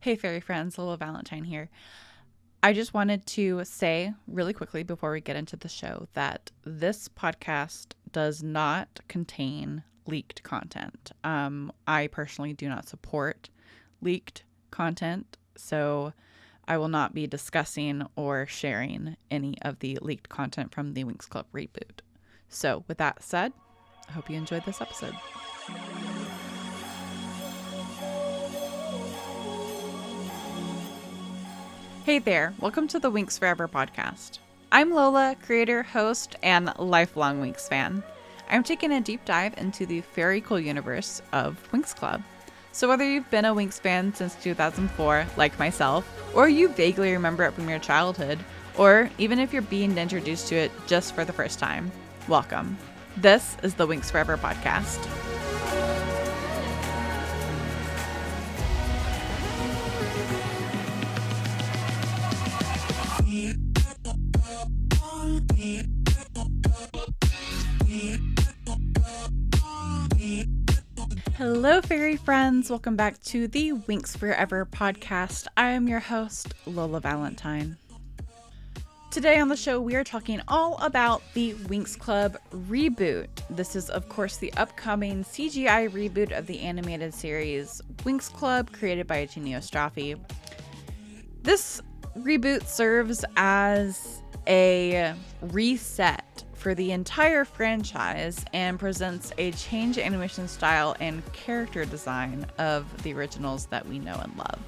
Hey fairy friends, Lola Valentine here. I just wanted to say really quickly before we get into the show that this podcast does not contain leaked content. I personally do not support leaked content, so I will not be discussing or sharing any of the leaked content from the Winx Club Reboot. So with that said, I hope you enjoyed this episode. Hey there, welcome to the WinxForeverPodcast. I'm Lola, creator, host, and lifelong Winx fan. I'm taking a deep dive into the very cool universe of Winx Club. So whether you've been a Winx fan since 2004, like myself, or you vaguely remember it from your childhood, or even if you're being introduced to it just for the first time, welcome. This is the Winx Forever Podcast. Hello, fairy friends. Welcome back to the Winx Forever Podcast. I am your host, Lola Valentine. Today on the show, we are talking all about the Winx Club Reboot. This is, of course, the upcoming CGI reboot of the animated series Winx Club, created by Eugenio Straffi. This reboot serves as a reset for the entire franchise and presents a change animation style and character design of the originals that we know and love.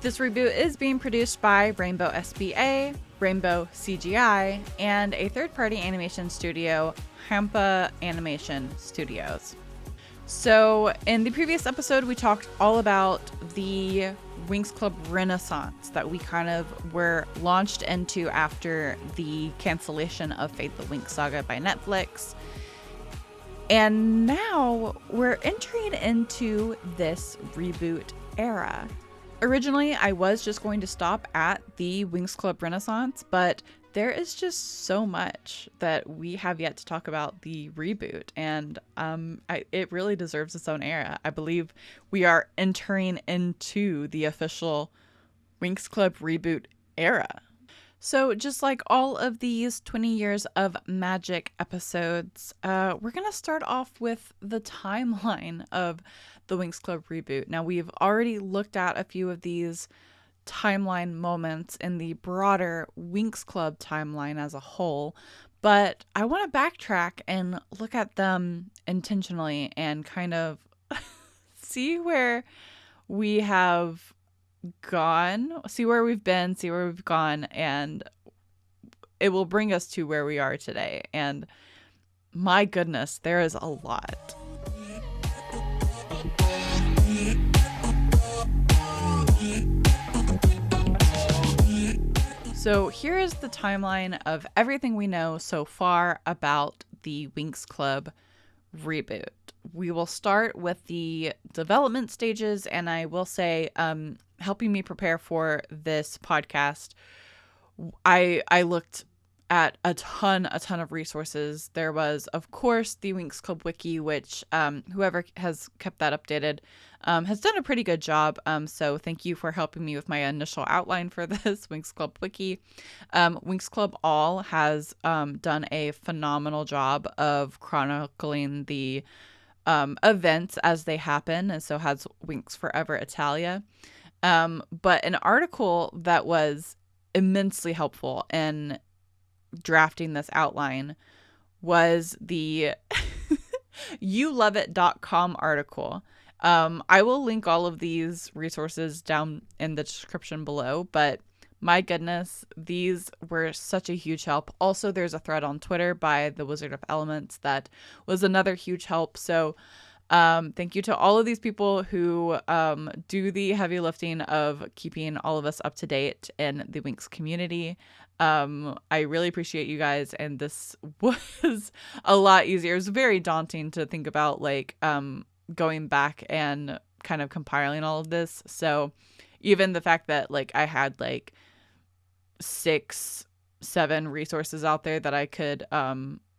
This reboot is being produced by Rainbow SBA, Rainbow CGI, and a third-party animation studio, Hampa Animation Studios. So in the previous episode, we talked all about the Winx Club Renaissance that we kind of were launched into after the cancellation of Fate the Winx Saga by Netflix. And now we're entering into this reboot era. Originally, I was just going to stop at the Winx Club Renaissance, but there is just so much that we have yet to talk about the reboot, and it really deserves its own era. I believe we are entering into the official Winx Club Reboot era. So just like all of these 20 years of magic episodes, we're going to start off with the timeline of the Winx Club Reboot. Now, we've already looked at a few of these timeline moments in the broader Winx Club timeline as a whole, but I want to backtrack and look at them intentionally and kind of see where we have gone, see where we've been, see where we've gone, and it will bring us to where we are today. And my goodness, there is a lot. So here is the timeline of everything we know so far about the Winx Club Reboot. We will start with the development stages, and I will say, helping me prepare for this podcast, I looked at a ton of resources. There was, of course, the Winx Club Wiki, which whoever has kept that updated has done a pretty good job. So thank you for helping me with my initial outline for this Winx Club Wiki. Winx Club All has done a phenomenal job of chronicling the events as they happen, and so has Winx Forever Italia. But an article that was immensely helpful in drafting this outline was the youloveit.com article. I will link all of these resources down in the description below, but my goodness, these were such a huge help. Also, there's a thread on Twitter by the Wizard of Elements that was another huge help. So thank you to all of these people who do the heavy lifting of keeping all of us up to date in the Winx community. I really appreciate you guys, and this was a lot easier. It was very daunting to think about, like, going back and kind of compiling all of this. So even the fact that, like, I had like 6-7 resources out there that I could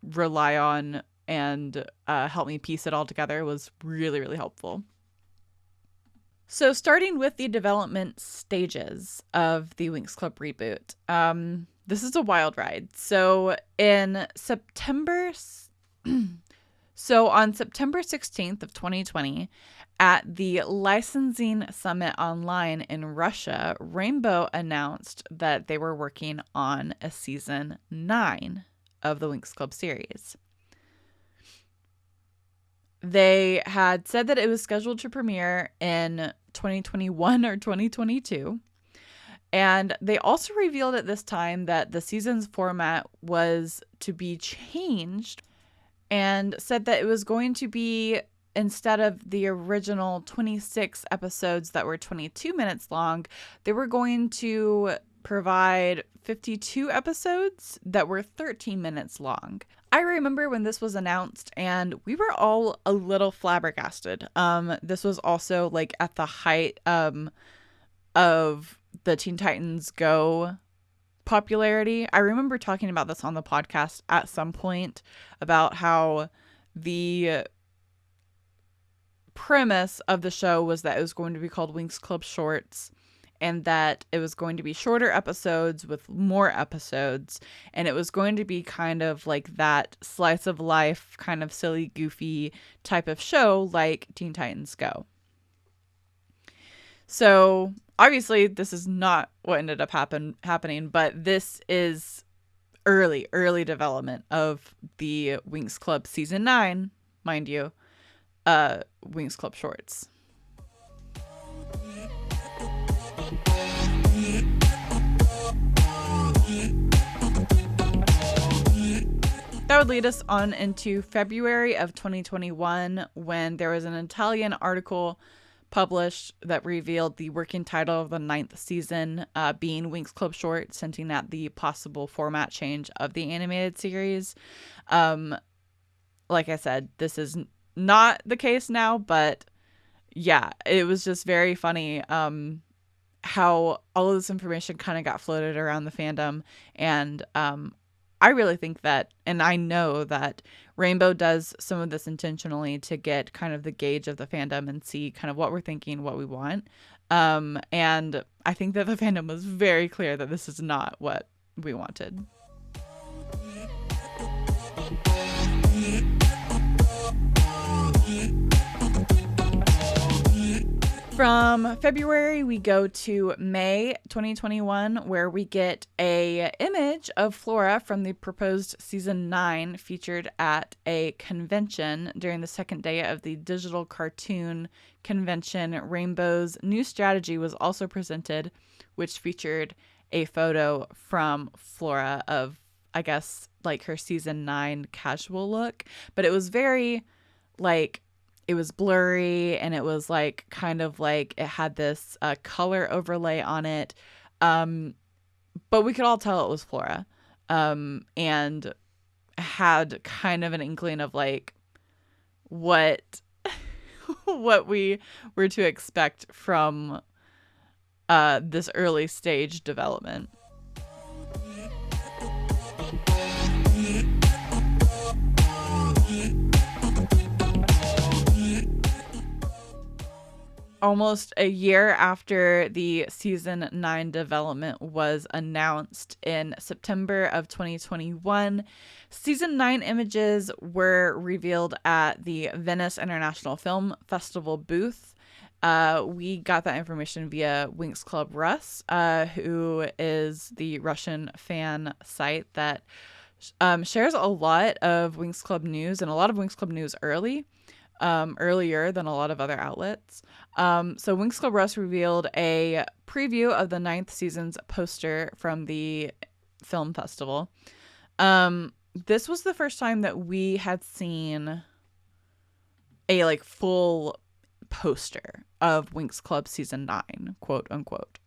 rely on and help me piece it all together was really, really helpful. So starting with the development stages of the Winx Club reboot, this is a wild ride. So on September 16th of 2020, at the Licensing Summit Online in Russia, Rainbow announced that they were working on a season 9 of the Winx Club series. They had said that it was scheduled to premiere in 2021 or 2022. And they also revealed at this time that the season's format was to be changed and said that it was going to be, instead of the original 26 episodes that were 22 minutes long, they were going to provide 52 episodes that were 13 minutes long. I remember when this was announced and we were all a little flabbergasted. This was also like at the height of the Teen Titans Go popularity. I remember talking about this on the podcast at some point about how the premise of the show was that it was going to be called Winx Club Shorts, and that it was going to be shorter episodes with more episodes, and it was going to be kind of like that slice of life, kind of silly, goofy type of show like Teen Titans Go. So obviously this is not what ended up happening, but this is early development of the Winx Club season 9, mind you, Winx Club Shorts. That would lead us on into February of 2021, when there was an Italian article published that revealed the working title of the 9th season being Winx Club Shorts, hinting at the possible format change of the animated series. Like I said, this is not the case now, but yeah, it was just very funny how all of this information kind of got floated around the fandom. And I really think that, and I know that Rainbow does some of this intentionally to get kind of the gauge of the fandom and see kind of what we're thinking, what we want. And I think that the fandom was very clear that this is not what we wanted. From February, we go to May 2021, where we get a image of Flora from the proposed season 9 featured at a convention during the second day of the digital cartoon convention. Rainbow's new strategy was also presented, which featured a photo from Flora of, I guess, like her season 9 casual look, but it was very like, it was blurry, and it was like kind of like it had this color overlay on it. But we could all tell it was Flora, and had kind of an inkling of like what we were to expect from this early stage development. Almost a year after the season 9 development was announced in September of 2021, season 9 images were revealed at the Venice International Film Festival booth. We got that information via Winx Club Rus, who is the Russian fan site that shares a lot of Winx Club news, and a lot of Winx Club news earlier than a lot of other outlets. So Winx Club Rus revealed a preview of the 9th season's poster from the film festival. This was the first time that we had seen a like full poster of Winx Club season 9, quote unquote.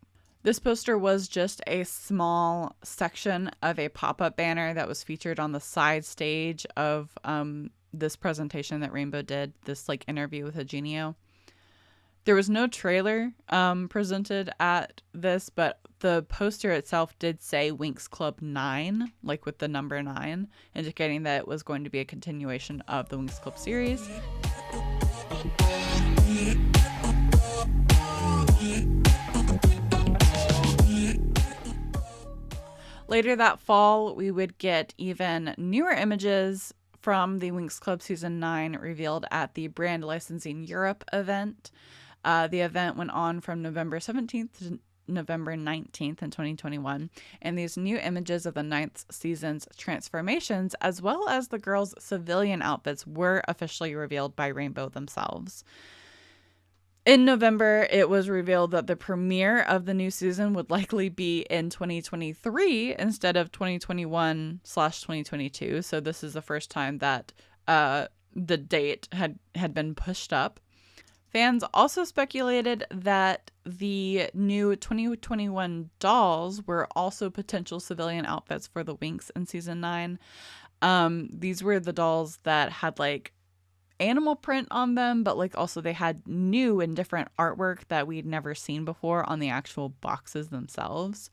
This poster was just a small section of a pop-up banner that was featured on the side stage of this presentation that Rainbow did, this like interview with Eugenio. There was no trailer presented at this, but the poster itself did say Winx Club 9, like with the number 9, indicating that it was going to be a continuation of the Winx Club series. Later that fall, we would get even newer images from the Winx Club Season 9 revealed at the Brand Licensing Europe event. The event went on from November 17th to November 19th in 2021, and these new images of the ninth season's transformations, as well as the girls' civilian outfits, were officially revealed by Rainbow themselves. In November, it was revealed that the premiere of the new season would likely be in 2023 instead of 2021/2022. So this is the first time that the date had been pushed up. Fans also speculated that the new 2021 dolls were also potential civilian outfits for the Winx in season 9. These were the dolls that had like animal print on them, but like also they had new and different artwork that we'd never seen before on the actual boxes themselves.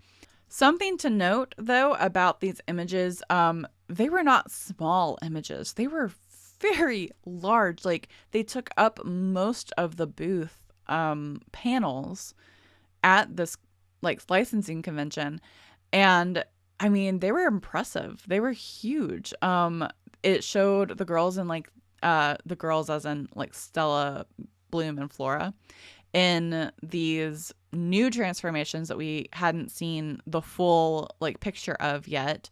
Something to note though about these images, they were not small images. They were very large. Like they took up most of the booth panels at this like licensing convention, and I mean they were impressive. They were huge. It showed the girls in like the girls as in like Stella, Bloom, and Flora in these new transformations that we hadn't seen the full like picture of yet.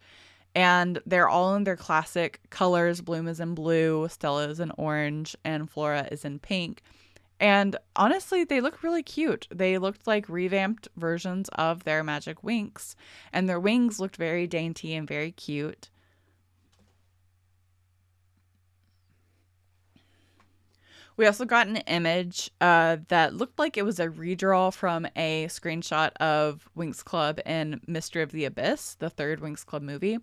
And they're all in their classic colors. Bloom is in blue, Stella is in orange, and Flora is in pink. And honestly, they look really cute. They looked like revamped versions of their Magic Winx, and their wings looked very dainty and very cute. We also got an image that looked like it was a redraw from a screenshot of Winx Club in Mystery of the Abyss, the third Winx Club movie.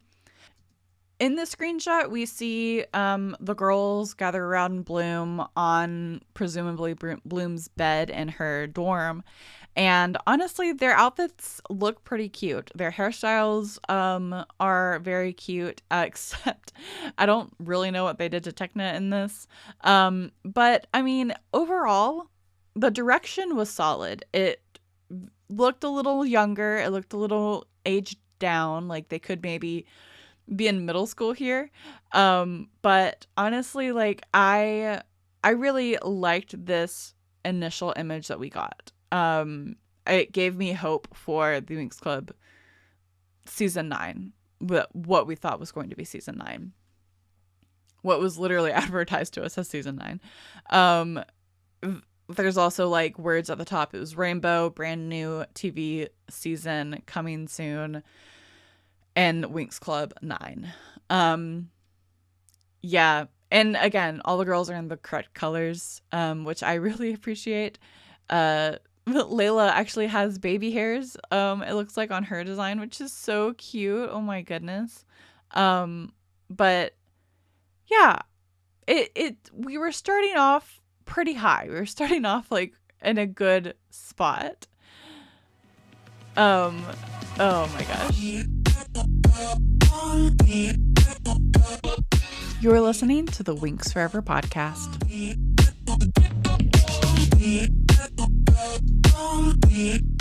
In the screenshot, we see the girls gather around Bloom on presumably Bloom's bed in her dorm. And honestly, their outfits look pretty cute. Their hairstyles are very cute, except I don't really know what they did to Techna in this. But I mean, overall, the direction was solid. It looked a little younger. It looked a little aged down. Like they could maybe be in middle school here. But honestly, like I really liked this initial image that we got. It gave me hope for the Winx Club season 9, what we thought was going to be season 9, what was literally advertised to us as season 9. There's also like words at the top. It was Rainbow, brand new TV season coming soon, and Winx Club 9. Yeah. And again, all the girls are in the correct colors, which I really appreciate. Layla actually has baby hairs, it looks like, on her design, which is so cute. Oh my goodness. But yeah, we were starting off pretty high. We were starting off like in a good spot. Oh my gosh. You're listening to the Winx Forever podcast.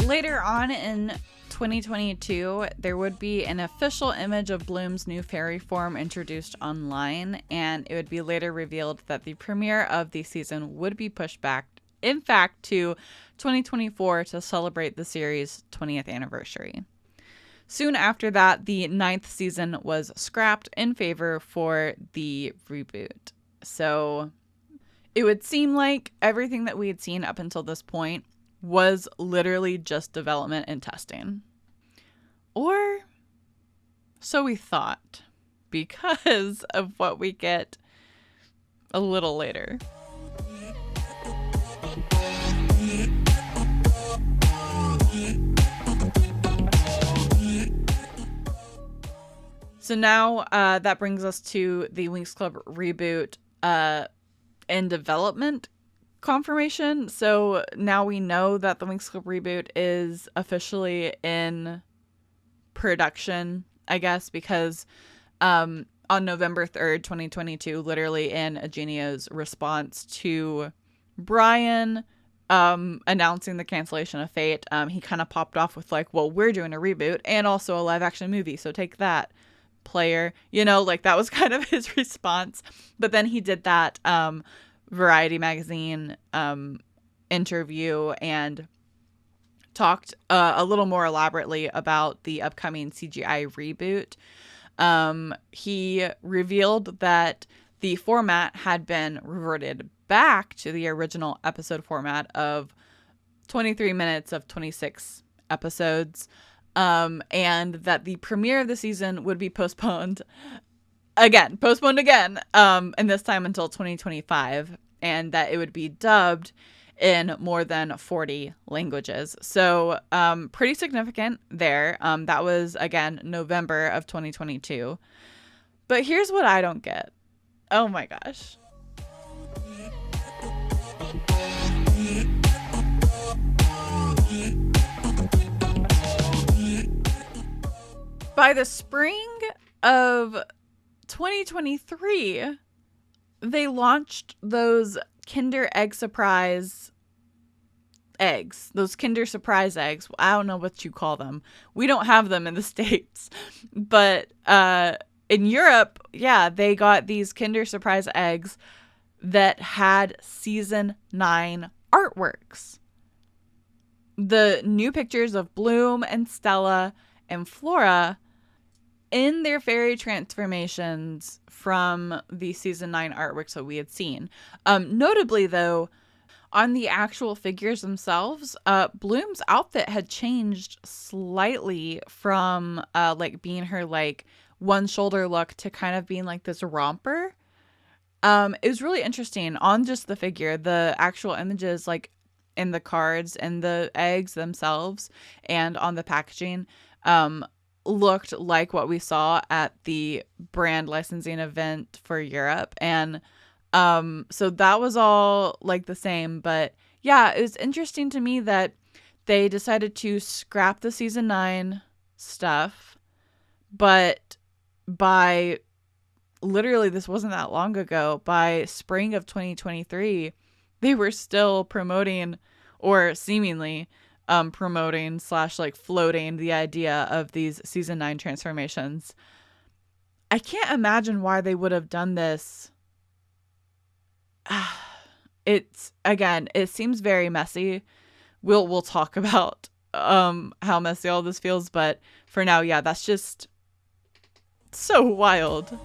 Later on in 2022, there would be an official image of Bloom's new fairy form introduced online, and it would be later revealed that the premiere of the season would be pushed back, in fact, to 2024 to celebrate the series' 20th anniversary. Soon after that, the 9th season was scrapped in favor for the reboot. So it would seem like everything that we had seen up until this point was literally just development and testing. Or so we thought, because of what we get a little later. So now that brings us to the Winx Club Reboot in development confirmation. So now we know that the Winx Club Reboot is officially in production, I guess, because on November 3rd, 2022, literally in Eugenio's response to Brian announcing the cancellation of Fate, he kind of popped off with like, well, we're doing a reboot and also a live action movie, so take that, player. Like that was kind of his response. But then he did that Variety magazine interview and talked a little more elaborately about the upcoming CGI reboot. He revealed that the format had been reverted back to the original episode format of 23 minutes of 26 episodes, and that the premiere of the season would be postponed again, and this time until 2025, and that it would be dubbed in more than 40 languages. So pretty significant there. That was, again, November of 2022. But here's what I don't get. Oh my gosh. By the spring of 2023, they launched those Kinder Egg Surprise eggs. Those Kinder Surprise eggs. I don't know what you call them. We don't have them in the States. But in Europe, yeah, they got these Kinder Surprise eggs that had season 9 artworks. The new pictures of Bloom and Stella and Flora in their fairy transformations from the season 9 artworks that we had seen. Notably, though, on the actual figures themselves, Bloom's outfit had changed slightly from like being her like one shoulder look to kind of being like this romper. It was really interesting on just the figure, the actual images like in the cards and the eggs themselves and on the packaging looked like what we saw at the brand licensing event for Europe. And so that was all like the same. But yeah, it was interesting to me that they decided to scrap the season 9 stuff, but by literally, this wasn't that long ago, by spring of 2023, they were still promoting, or seemingly promoting / like floating the idea of these season 9 transformations. I can't imagine why they would have done this. It's, again, it seems very messy. We'll talk about how messy all this feels, but for now, yeah, that's just so wild.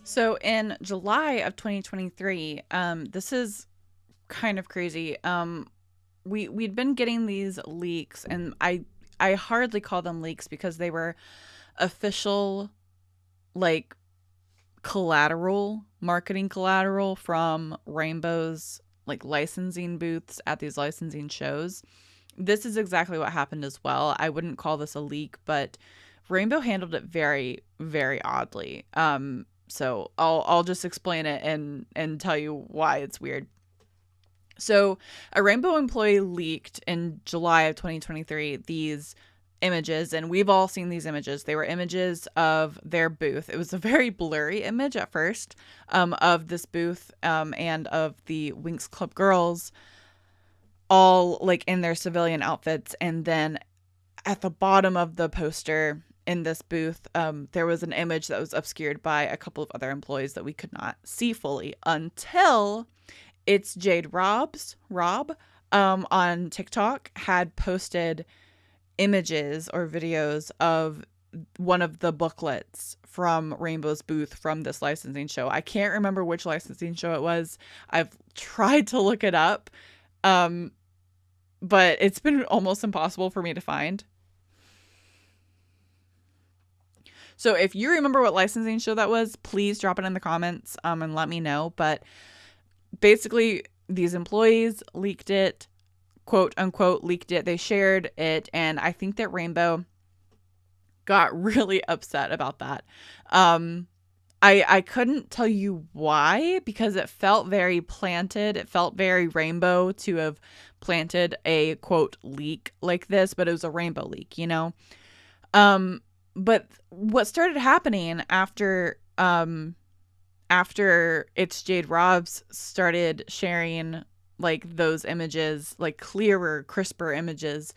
So in July of 2023, this is kind of crazy. We'd been getting these leaks, and I hardly call them leaks because they were official, like, marketing collateral from Rainbow's like licensing booths at these licensing shows. This is exactly what happened as well. I wouldn't call this a leak, but Rainbow handled it very, very oddly. So I'll just explain it and tell you why it's weird. So a Rainbow employee leaked in July of 2023 these images, and we've all seen these images. They were images of their booth. It was a very blurry image at first of this booth and of the Winx Club girls all like in their civilian outfits. And then at the bottom of the poster in this booth, there was an image that was obscured by a couple of other employees that we could not see fully until It's Jade Rob on TikTok had posted images or videos of one of the booklets from Rainbow's booth from this licensing show. I can't remember which licensing show it was. I've tried to look it up, but it's been almost impossible for me to find. So if you remember what licensing show that was, please drop it in the comments and let me know. But basically, these employees leaked it, quote unquote, leaked it. They shared it. And I think that Rainbow got really upset about that. I couldn't tell you why, because it felt very planted. It felt very Rainbow to have planted a quote leak like this, but it was a Rainbow leak, you know? But what started happening after It's Jade Robs started sharing like those images, like clearer, crisper images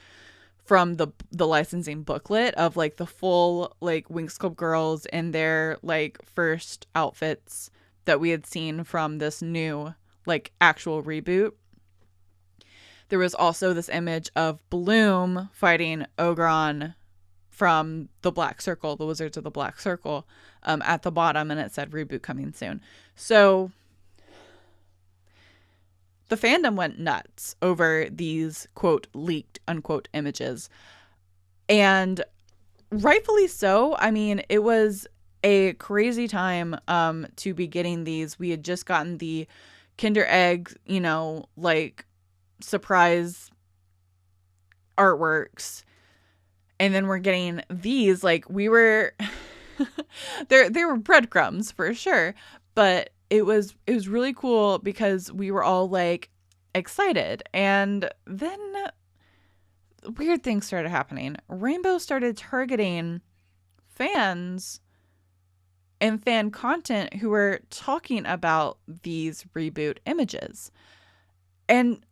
from the licensing booklet of like the full like Winx Club girls in their like first outfits that we had seen from this new like actual reboot. There was also this image of Bloom fighting Ogron from the Black Circle, the Wizards of the Black Circle, at the bottom, and it said reboot coming soon. So the fandom went nuts over these, quote, leaked, unquote, images. And rightfully so. I mean, it was a crazy time to be getting these. We had just gotten the Kinder Egg, like surprise artworks. And then we're getting these, like we were, they were breadcrumbs for sure. But it was really cool because we were all like excited. And then weird things started happening. Rainbow started targeting fans and fan content who were talking about these reboot images and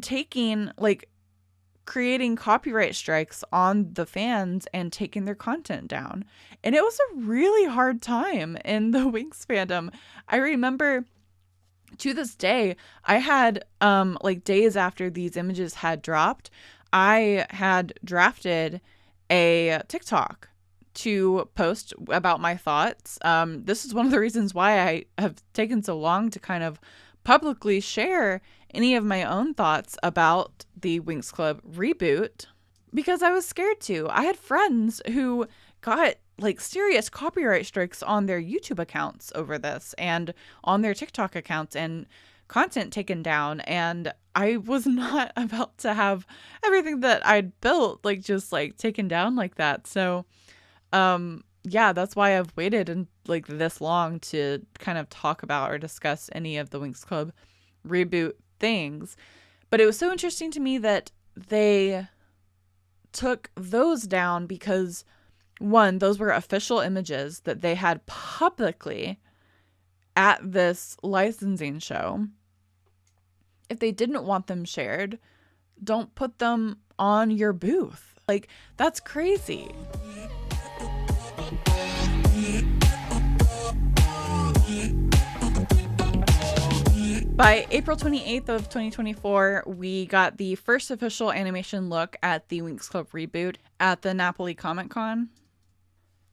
taking like creating copyright strikes on the fans and taking their content down. And it was a really hard time in the Winx fandom. I remember to this day, I had like days after these images had dropped, I had drafted a TikTok to post about my thoughts. This is one of the reasons why I have taken so long to kind of publicly share any of my own thoughts about the Winx Club reboot, because I was scared to. I had friends who got like serious copyright strikes on their YouTube accounts over this and on their TikTok accounts and content taken down. And I was not about to have everything that I'd built like just like taken down like that. So yeah, that's why I've waited and like this long to kind of talk about or discuss any of the Winx Club reboot things. But it was so interesting to me that they took those down because, one, those were official images that they had publicly at this licensing show. If they didn't want them shared, don't put them on your booth. Like, that's crazy. By April 28th of 2024, we got the first official animation look at the Winx Club reboot at the Napoli Comic Con.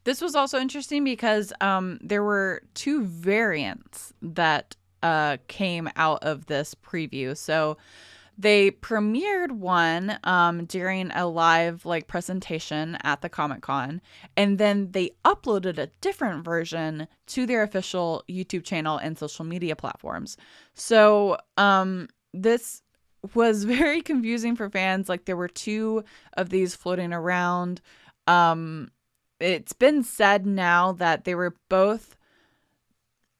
This was also interesting because there were two variants that came out of this preview. So they premiered one during a live like presentation at the Comic-Con, and then they uploaded a different version to their official YouTube channel and social media platforms. So this was very confusing for fans. Like, there were two of these floating around. It's been said now that they were both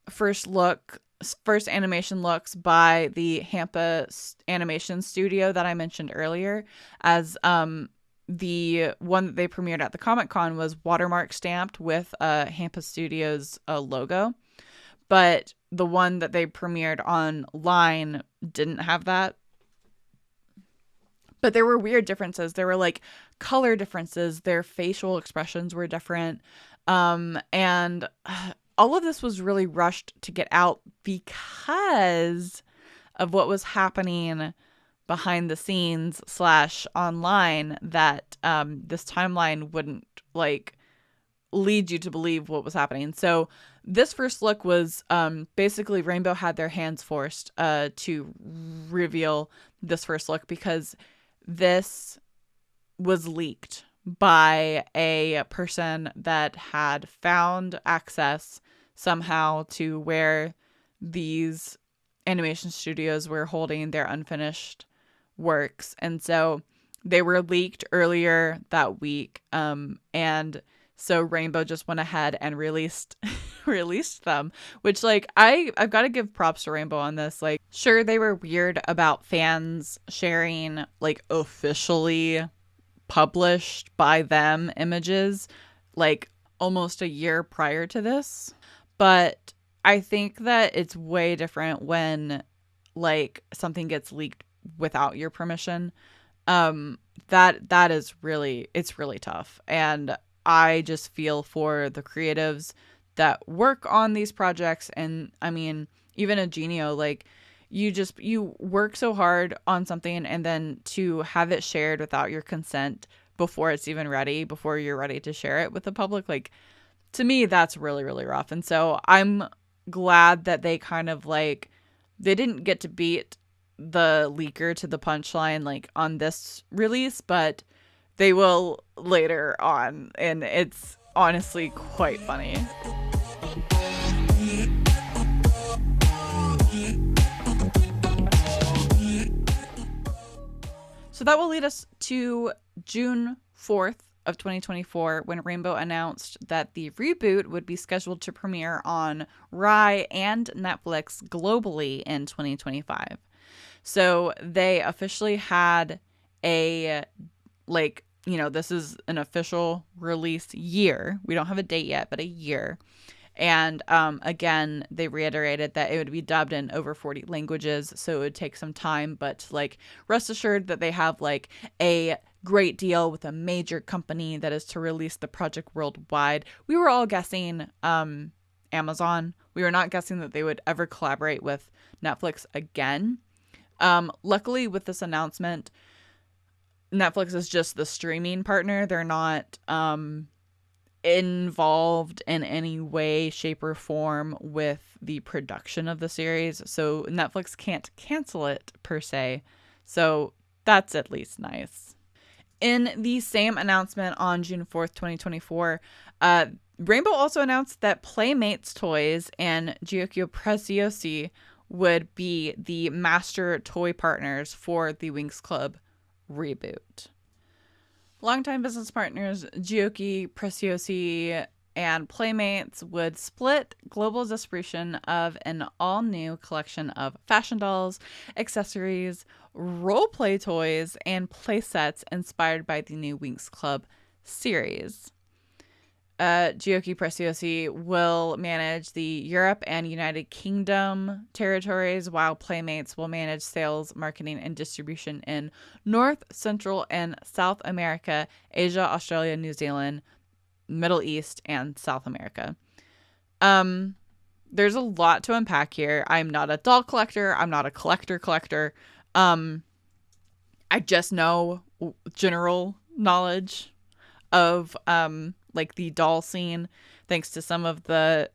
first animation looks by the Hampa animation studio that I mentioned earlier, as the one that they premiered at the Comic-Con was watermark stamped with Hampa Studios logo, but the one that they premiered online didn't have that. But there were weird differences. There were like color differences. Their facial expressions were different. And all of this was really rushed to get out because of what was happening behind the scenes / online, that this timeline wouldn't like lead you to believe what was happening. So this first look was basically Rainbow had their hands forced to reveal this first look because this was leaked by a person that had found access somehow to where these animation studios were holding their unfinished works. And so they were leaked earlier that week. And so Rainbow just went ahead and released them, which like I've got to give props to Rainbow on this. Like, sure, they were weird about fans sharing like officially published by them images like almost a year prior to this. But I think that it's way different when like something gets leaked without your permission. That is really, it's really tough. And I just feel for the creatives that work on these projects. And I mean, even a Genio, like you work so hard on something and then to have it shared without your consent before it's even ready, before you're ready to share it with the public, like to me, that's really, really rough. And so I'm glad that they kind of like, they didn't get to beat the leaker to the punchline like on this release, but they will later on. And it's honestly quite funny. So that will lead us to June 4th of 2024 when Rainbow announced that the reboot would be scheduled to premiere on Rai and Netflix globally in 2025. So they officially had a, like, you know, this is an official release year. We don't have a date yet, but a year. And again, they reiterated that it would be dubbed in over 40 languages, so it would take some time, but like rest assured that they have like a great deal with a major company that is to release the project worldwide. We were all guessing Amazon. We were not guessing that they would ever collaborate with Netflix again. Luckily, with this announcement, Netflix is just the streaming partner. They're not involved in any way, shape, or form with the production of the series. So Netflix can't cancel it per se. So that's at least nice. In the same announcement on June 4th, 2024, Rainbow also announced that Playmates Toys and Giochi Preziosi would be the master toy partners for the Winx Club Reboot. Longtime business partners Giochi Preziosi and Playmates would split global distribution of an all-new collection of fashion dolls, accessories, role-play toys, and playsets inspired by the new Winx Club series. Giochi Preziosi will manage the Europe and United Kingdom territories, while Playmates will manage sales, marketing, and distribution in North, Central, and South America, Asia, Australia, New Zealand, Middle East, and South America. There's a lot to unpack here. I'm not a doll collector. I'm not a collector. I just know general knowledge of like the doll scene, thanks to some of the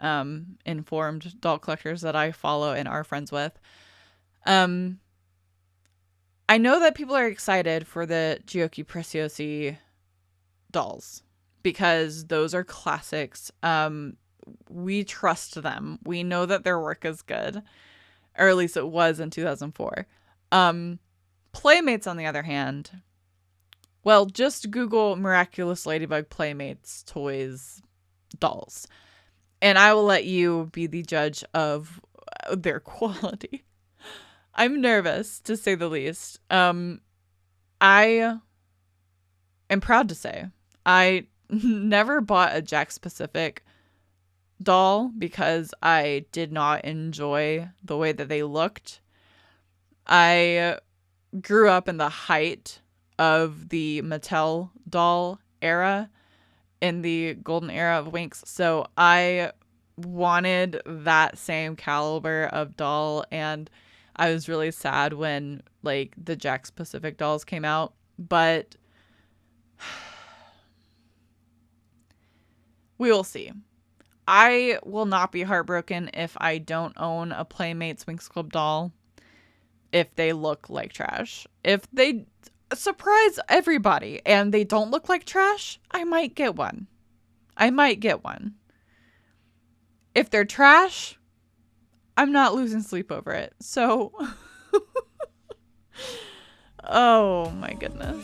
informed doll collectors that I follow and are friends with. I know that people are excited for the Giochi Preziosi dolls because those are classics. We trust them. We know that their work is good, or at least it was in 2004. Playmates, on the other hand, well, just Google Miraculous Ladybug Playmates Toys dolls, and I will let you be the judge of their quality. I'm nervous, to say the least. I am proud to say I never bought a Jakks Pacific doll because I did not enjoy the way that they looked. I grew up in the height of the Mattel doll era, in the golden era of Winx, so I wanted that same caliber of doll, and I was really sad when like the Jakks Pacific dolls came out, but we will see. I will not be heartbroken if I don't own a Playmates Winx Club doll if they look like trash. If they surprise everybody and they don't look like trash, I might get one. If they're trash, I'm not losing sleep over it. So, oh my goodness.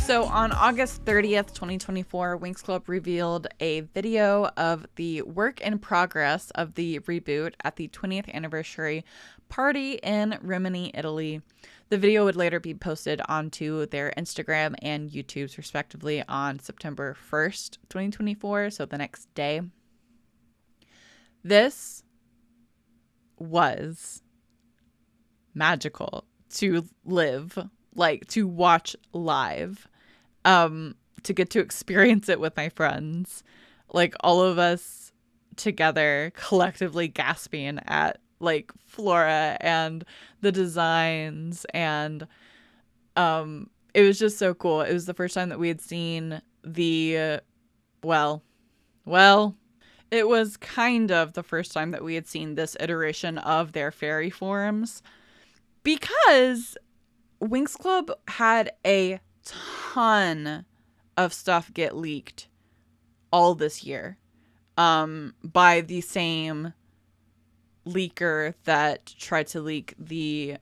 So on August 30th, 2024, Winx Club revealed a video of the work in progress of the reboot at the 20th anniversary party in Rimini, Italy. The video would later be posted onto their Instagram and YouTube's respectively on September 1st, 2024, so the next day. This was magical to live, like to watch live, to get to experience it with my friends, like all of us together collectively gasping at like Flora and the designs, and it was just so cool. It was the first time that we had seen the it was kind of the first time that we had seen this iteration of their fairy forms, because Winx Club had a ton of stuff get leaked all this year by the same leaker that tried to leak the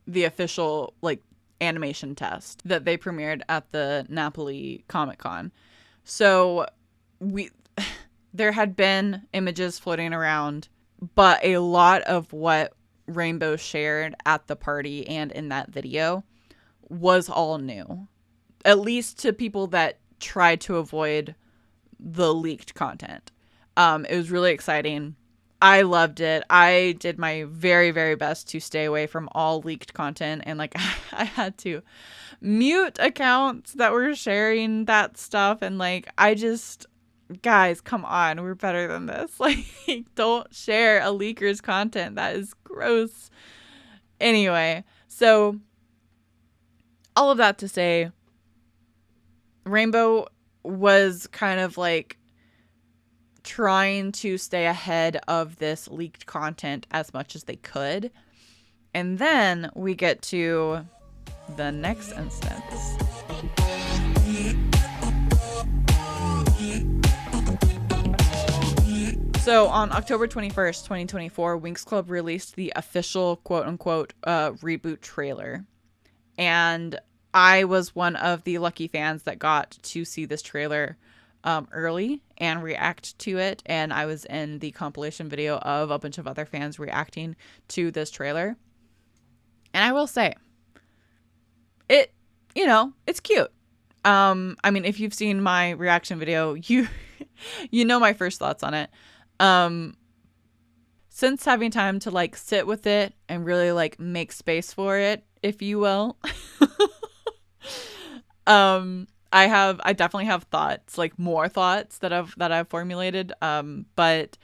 official like animation test that they premiered at the Napoli Comic-Con. So there had been images floating around, but a lot of what Rainbow shared at the party and in that video was all new, at least to people that tried to avoid the leaked content. It was really exciting. I loved it. I did my very, very best to stay away from all leaked content, and like I had to mute accounts that were sharing that stuff, and like guys, come on, we're better than this. Like, don't share a leaker's content. That is gross. Anyway, so all of that to say, Rainbow was kind of like trying to stay ahead of this leaked content as much as they could. And then we get to the next instance. So on October 21st, 2024, Winx Club released the official quote-unquote reboot trailer. And I was one of the lucky fans that got to see this trailer early and react to it. And I was in the compilation video of a bunch of other fans reacting to this trailer. And I will say, it's cute. I mean, if you've seen my reaction video, you know my first thoughts on it. Since having time to like sit with it and really like make space for it, if you will, I definitely have thoughts, like more thoughts that I've formulated. But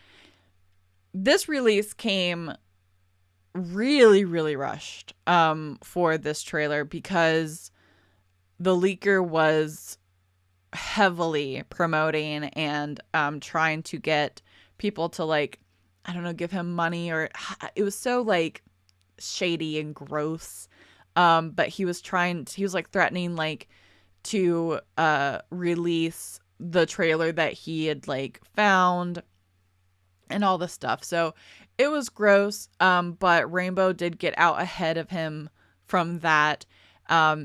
this release came really, really rushed, for this trailer, because the leaker was heavily promoting and, trying to get people to like, I don't know, give him money, or it was so like shady and gross. But he was like threatening like to release the trailer that he had like found and all this stuff. So it was gross. But Rainbow did get out ahead of him from that.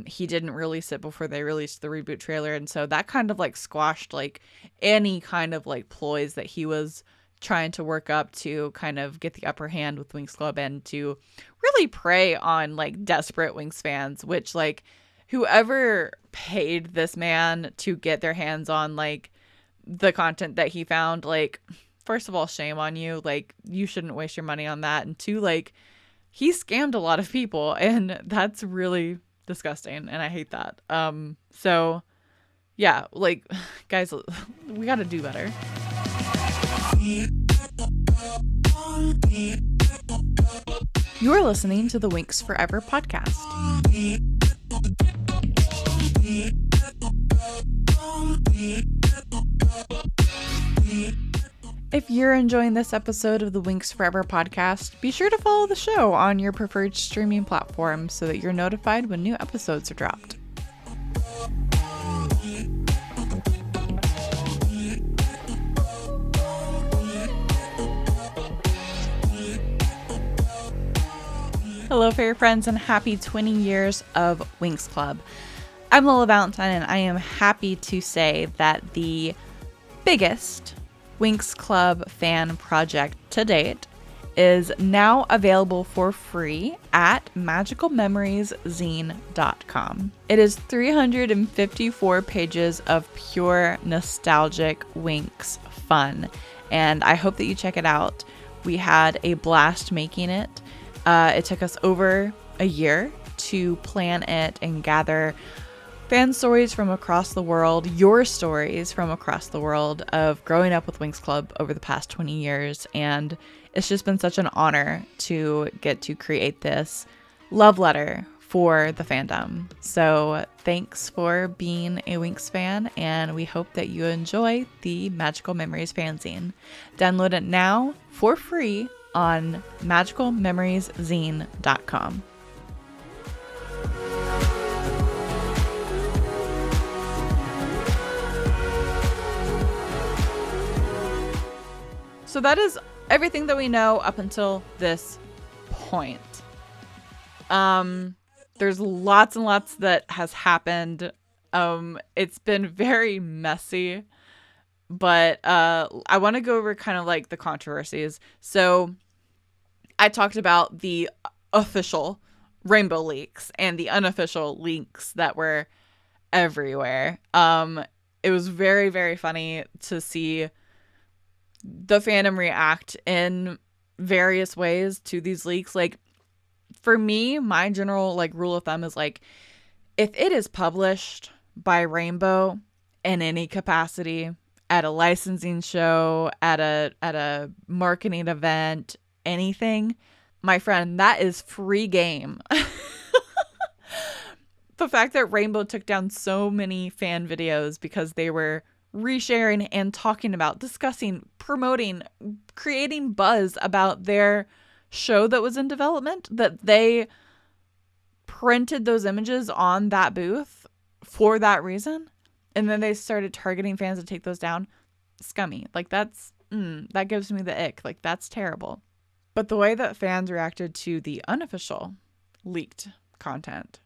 He didn't release it before they released the reboot trailer, and so that kind of like squashed like any kind of like ploys that he was trying to work up to kind of get the upper hand with Winx Club and to really prey on like desperate Winx fans, which like whoever paid this man to get their hands on like the content that he found, like, first of all, shame on you. Like, you shouldn't waste your money on that. And two, like, he scammed a lot of people, and that's really disgusting, and I hate that. So yeah, like, guys, we gotta do better. You are listening to the Winx Forever podcast. If you're enjoying this episode of the Winx Forever podcast, be sure to follow the show on your preferred streaming platform so that you're notified when new episodes are dropped. Hello, fairy friends, and happy 20 years of Winx Club. I'm Lola Valentine, and I am happy to say that the biggest Winx Club fan project to date is now available for free at magicalmemorieszine.com. It is 354 pages of pure nostalgic Winx fun, and I hope that you check it out. We had a blast making it. It took us over a year to plan it and gather fan stories from across the world, your stories from across the world of growing up with Winx Club over the past 20 years. And it's just been such an honor to get to create this love letter for the fandom. So thanks for being a Winx fan, and we hope that you enjoy the Magical Memories fanzine. Download it now for free on magicalmemorieszine.com. So that is everything that we know up until this point. There's lots and lots that has happened. It's been very messy, but I want to go over kind of like the controversies. So I talked about the official rainbow leaks and the unofficial leaks that were everywhere. It was very, very funny to see the fandom react in various ways to these leaks. Like, for me, my general like rule of thumb is like, if it is published by Rainbow in any capacity, at a licensing show, at a marketing event, anything, my friend, that is free game. The fact that Rainbow took down so many fan videos because they were resharing and talking about, discussing, promoting, creating buzz about their show that was in development, that they printed those images on that booth for that reason, and then they started targeting fans to take those down. Scummy. Like, that's that gives me the ick. Like, that's terrible. But the way that fans reacted to the unofficial leaked content,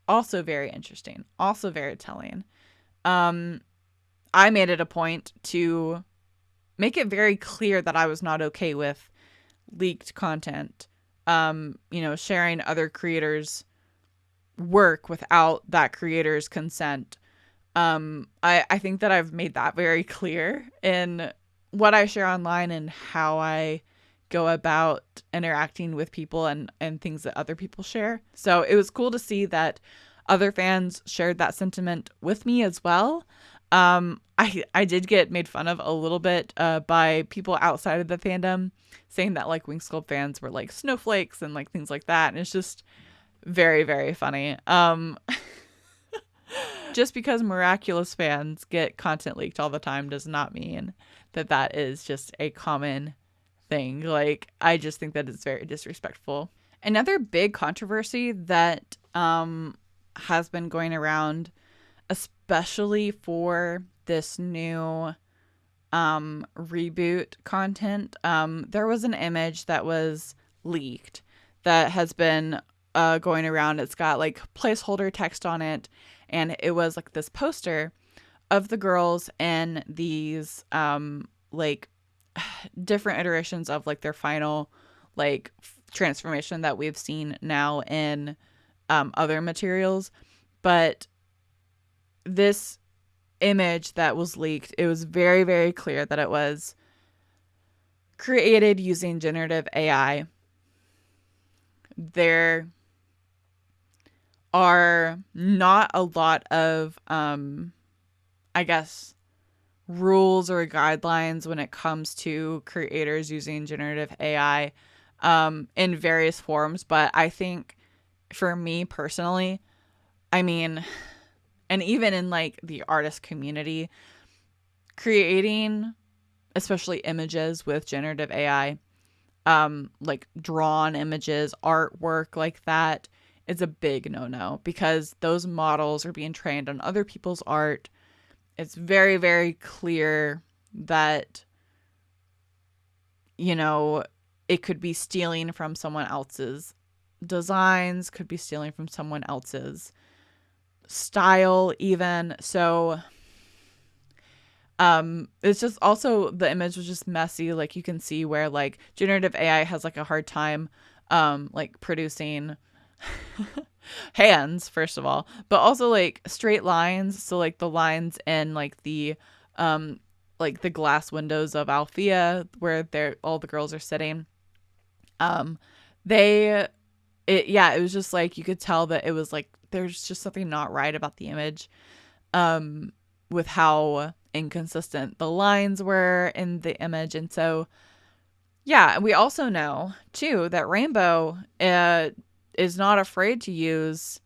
also very interesting, also very telling. I made it a point to make it very clear that I was not okay with leaked content, sharing other creators' work without that creator's consent. I think that I've made that very clear in what I share online and how I go about interacting with people and things that other people share. So it was cool to see that other fans shared that sentiment with me as well. I did get made fun of a little bit by people outside of the fandom, saying that like Winx Club fans were like snowflakes and like things like that. And it's just very, very funny. Just because Miraculous fans get content leaked all the time does not mean that that is just a common thing. Like, I just think that it's very disrespectful. Another big controversy that has been going around, especially for this new reboot content, there was an image that was leaked that has been going around. It's got like placeholder text on it, and it was like this poster of the girls in these like different iterations of like their final like transformation that we've seen now in other materials. But this image that was leaked, it was very, very clear that it was created using generative AI. There are not a lot of, I guess, rules or guidelines when it comes to creators using generative AI in various forms. But I think for me personally, I mean, and even in like the artist community, creating especially images with generative AI, like drawn images, artwork like that, is a big no-no, because those models are being trained on other people's art. It's very, very clear that, you know, it could be stealing from someone else's designs, could be stealing from someone else's style even. So It's just also the image was just messy. Like you can see where like generative AI has like a hard time like producing hands, first of all, but also like straight lines. So like the lines in like the glass windows of Althea where all the girls are sitting. Um they it was just like you could tell that it was like there's just something not right about the image. With how inconsistent the lines were in the image. And so, yeah, we also know, too, that Rainbow is not afraid to use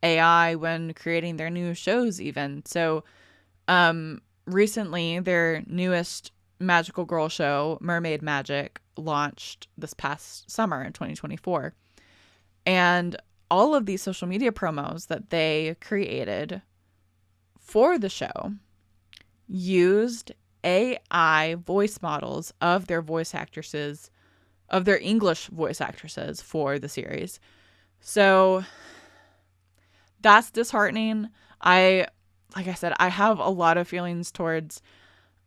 AI when creating their new shows, even. So, recently, their newest magical girl show, Mermaid Magic, launched this past summer in 2024. And all of these social media promos that they created for the show used AI voice models of their voice actresses, of their English voice actresses for the series. So that's disheartening. Like I said, I have a lot of feelings towards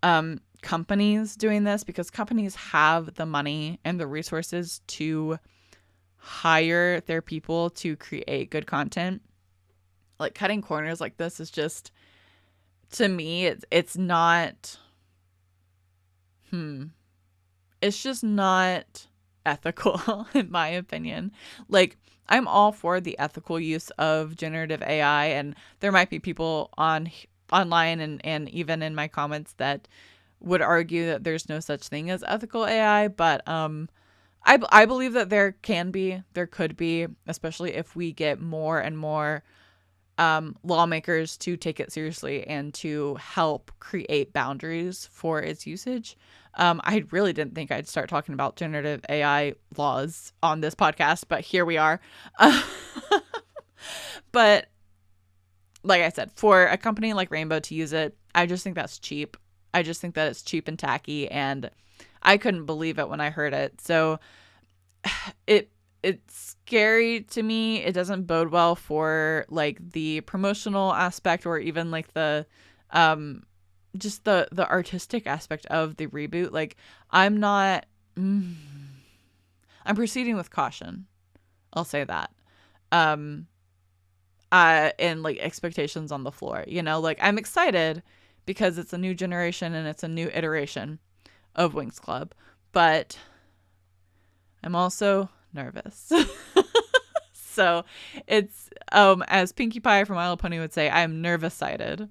companies doing this because companies have the money and the resources to hire their people to create good content. Like cutting corners like this is just, to me, it's not, it's just not ethical in my opinion. Like I'm all for the ethical use of generative AI, and there might be people online and even in my comments that would argue that there's no such thing as ethical AI, but I believe that there could be, especially if we get more and more lawmakers to take it seriously and to help create boundaries for its usage. I really didn't think I'd start talking about generative AI laws on this podcast, but here we are. But like I said, for a company like Rainbow to use it, I just think that's cheap. I just think that it's cheap and tacky, and I couldn't believe it when I heard it. So it's scary to me. It doesn't bode well for like the promotional aspect or even like the just the artistic aspect of the reboot. Like I'm proceeding with caution. I'll say that. And like expectations on the floor, like I'm excited because it's a new generation and it's a new iteration of Winx Club, but I'm also nervous. So it's as Pinkie Pie from My Little Pony would say, I am nervous-sighted,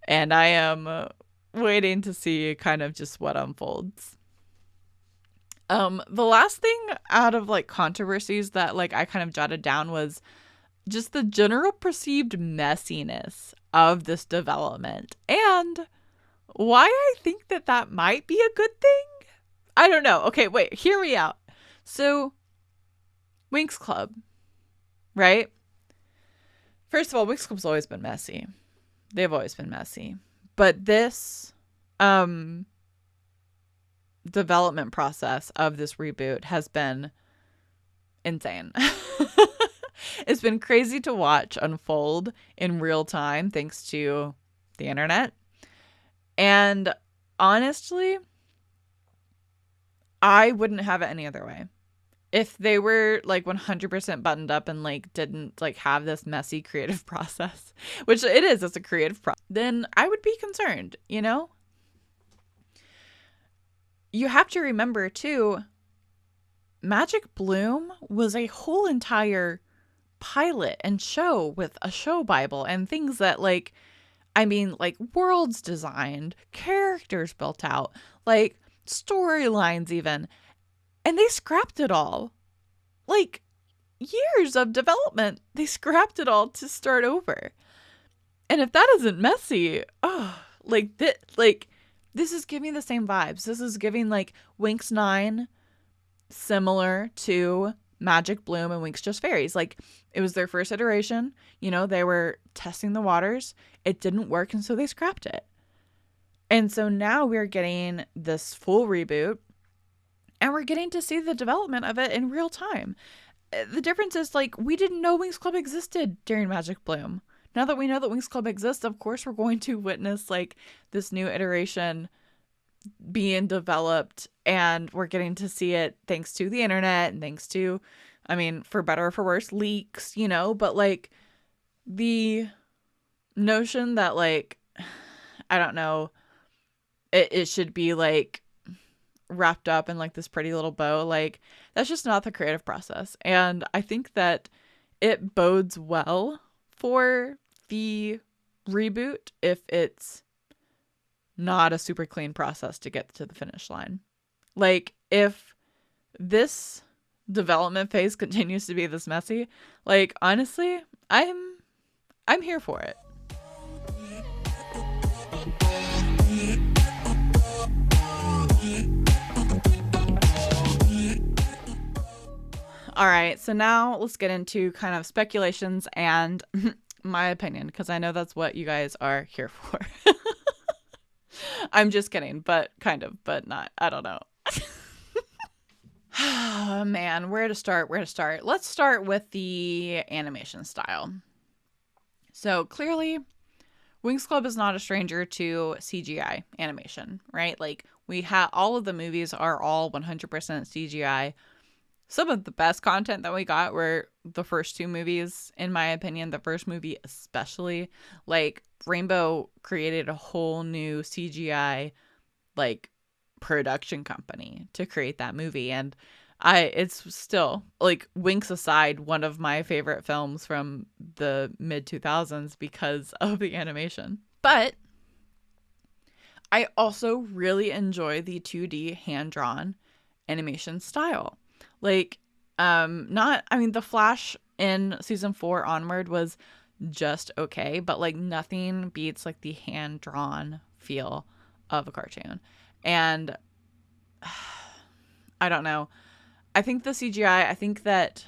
and I am waiting to see kind of just what unfolds. The last thing out of like controversies that like I kind of jotted down was just the general perceived messiness of this development and why I think that might be a good thing. I don't know. Okay, wait, hear me out. So, Winx Club, right? First of all, Winx Club's always been messy. They've always been messy. But this development process of this reboot has been insane. It's been crazy to watch unfold in real time thanks to the internet. And honestly, I wouldn't have it any other way. If they were like 100% buttoned up and like didn't like have this messy creative process, which it's a creative process, then I would be concerned, You have to remember too, Magic Bloom was a whole entire pilot and show with a show Bible and things that like worlds designed, characters built out, like storylines even. And they scrapped it all. Like years of development, they scrapped it all to start over. And if that isn't messy, this is giving the same vibes. This is giving like Winx 9 similar to Magic Bloom and Winx Just Fairies. Like it was their first iteration, they were testing the waters. It didn't work, and so they scrapped it. And so now we're getting this full reboot, and we're getting to see the development of it in real time. The difference is like we didn't know Winx Club existed during Magic Bloom. now that we know that Winx Club exists, of course we're going to witness like this new iteration being developed, and we're getting to see it thanks to the internet and thanks to, I mean, for better or for worse, leaks, you know, but like the notion that like, I don't know, it should be like wrapped up in like this pretty little bow, like that's just not the creative process. And I think that it bodes well for the reboot if it's not a super clean process to get to the finish line. Like if this development phase continues to be this messy, like honestly, I'm here for it. All right, so now let's get into kind of speculations and my opinion, because I know that's what you guys are here for. I'm just kidding, but kind of, but not. I don't know. Oh, man, where to start? Let's start with the animation style. So clearly, Winx Club is not a stranger to CGI animation, right? Like we have all of the movies are all 100% CGI. Some of the best content that we got were the first two movies, in my opinion. The first movie especially. Like, Rainbow created a whole new CGI, like, production company to create that movie. And it's still, like, Winx aside, one of my favorite films from the mid-2000s because of the animation. But I also really enjoy the 2D hand-drawn animation style. Like, the Flash in season 4 onward was just okay, but like nothing beats like the hand-drawn feel of a cartoon. And I don't know. I think the CGI, I think that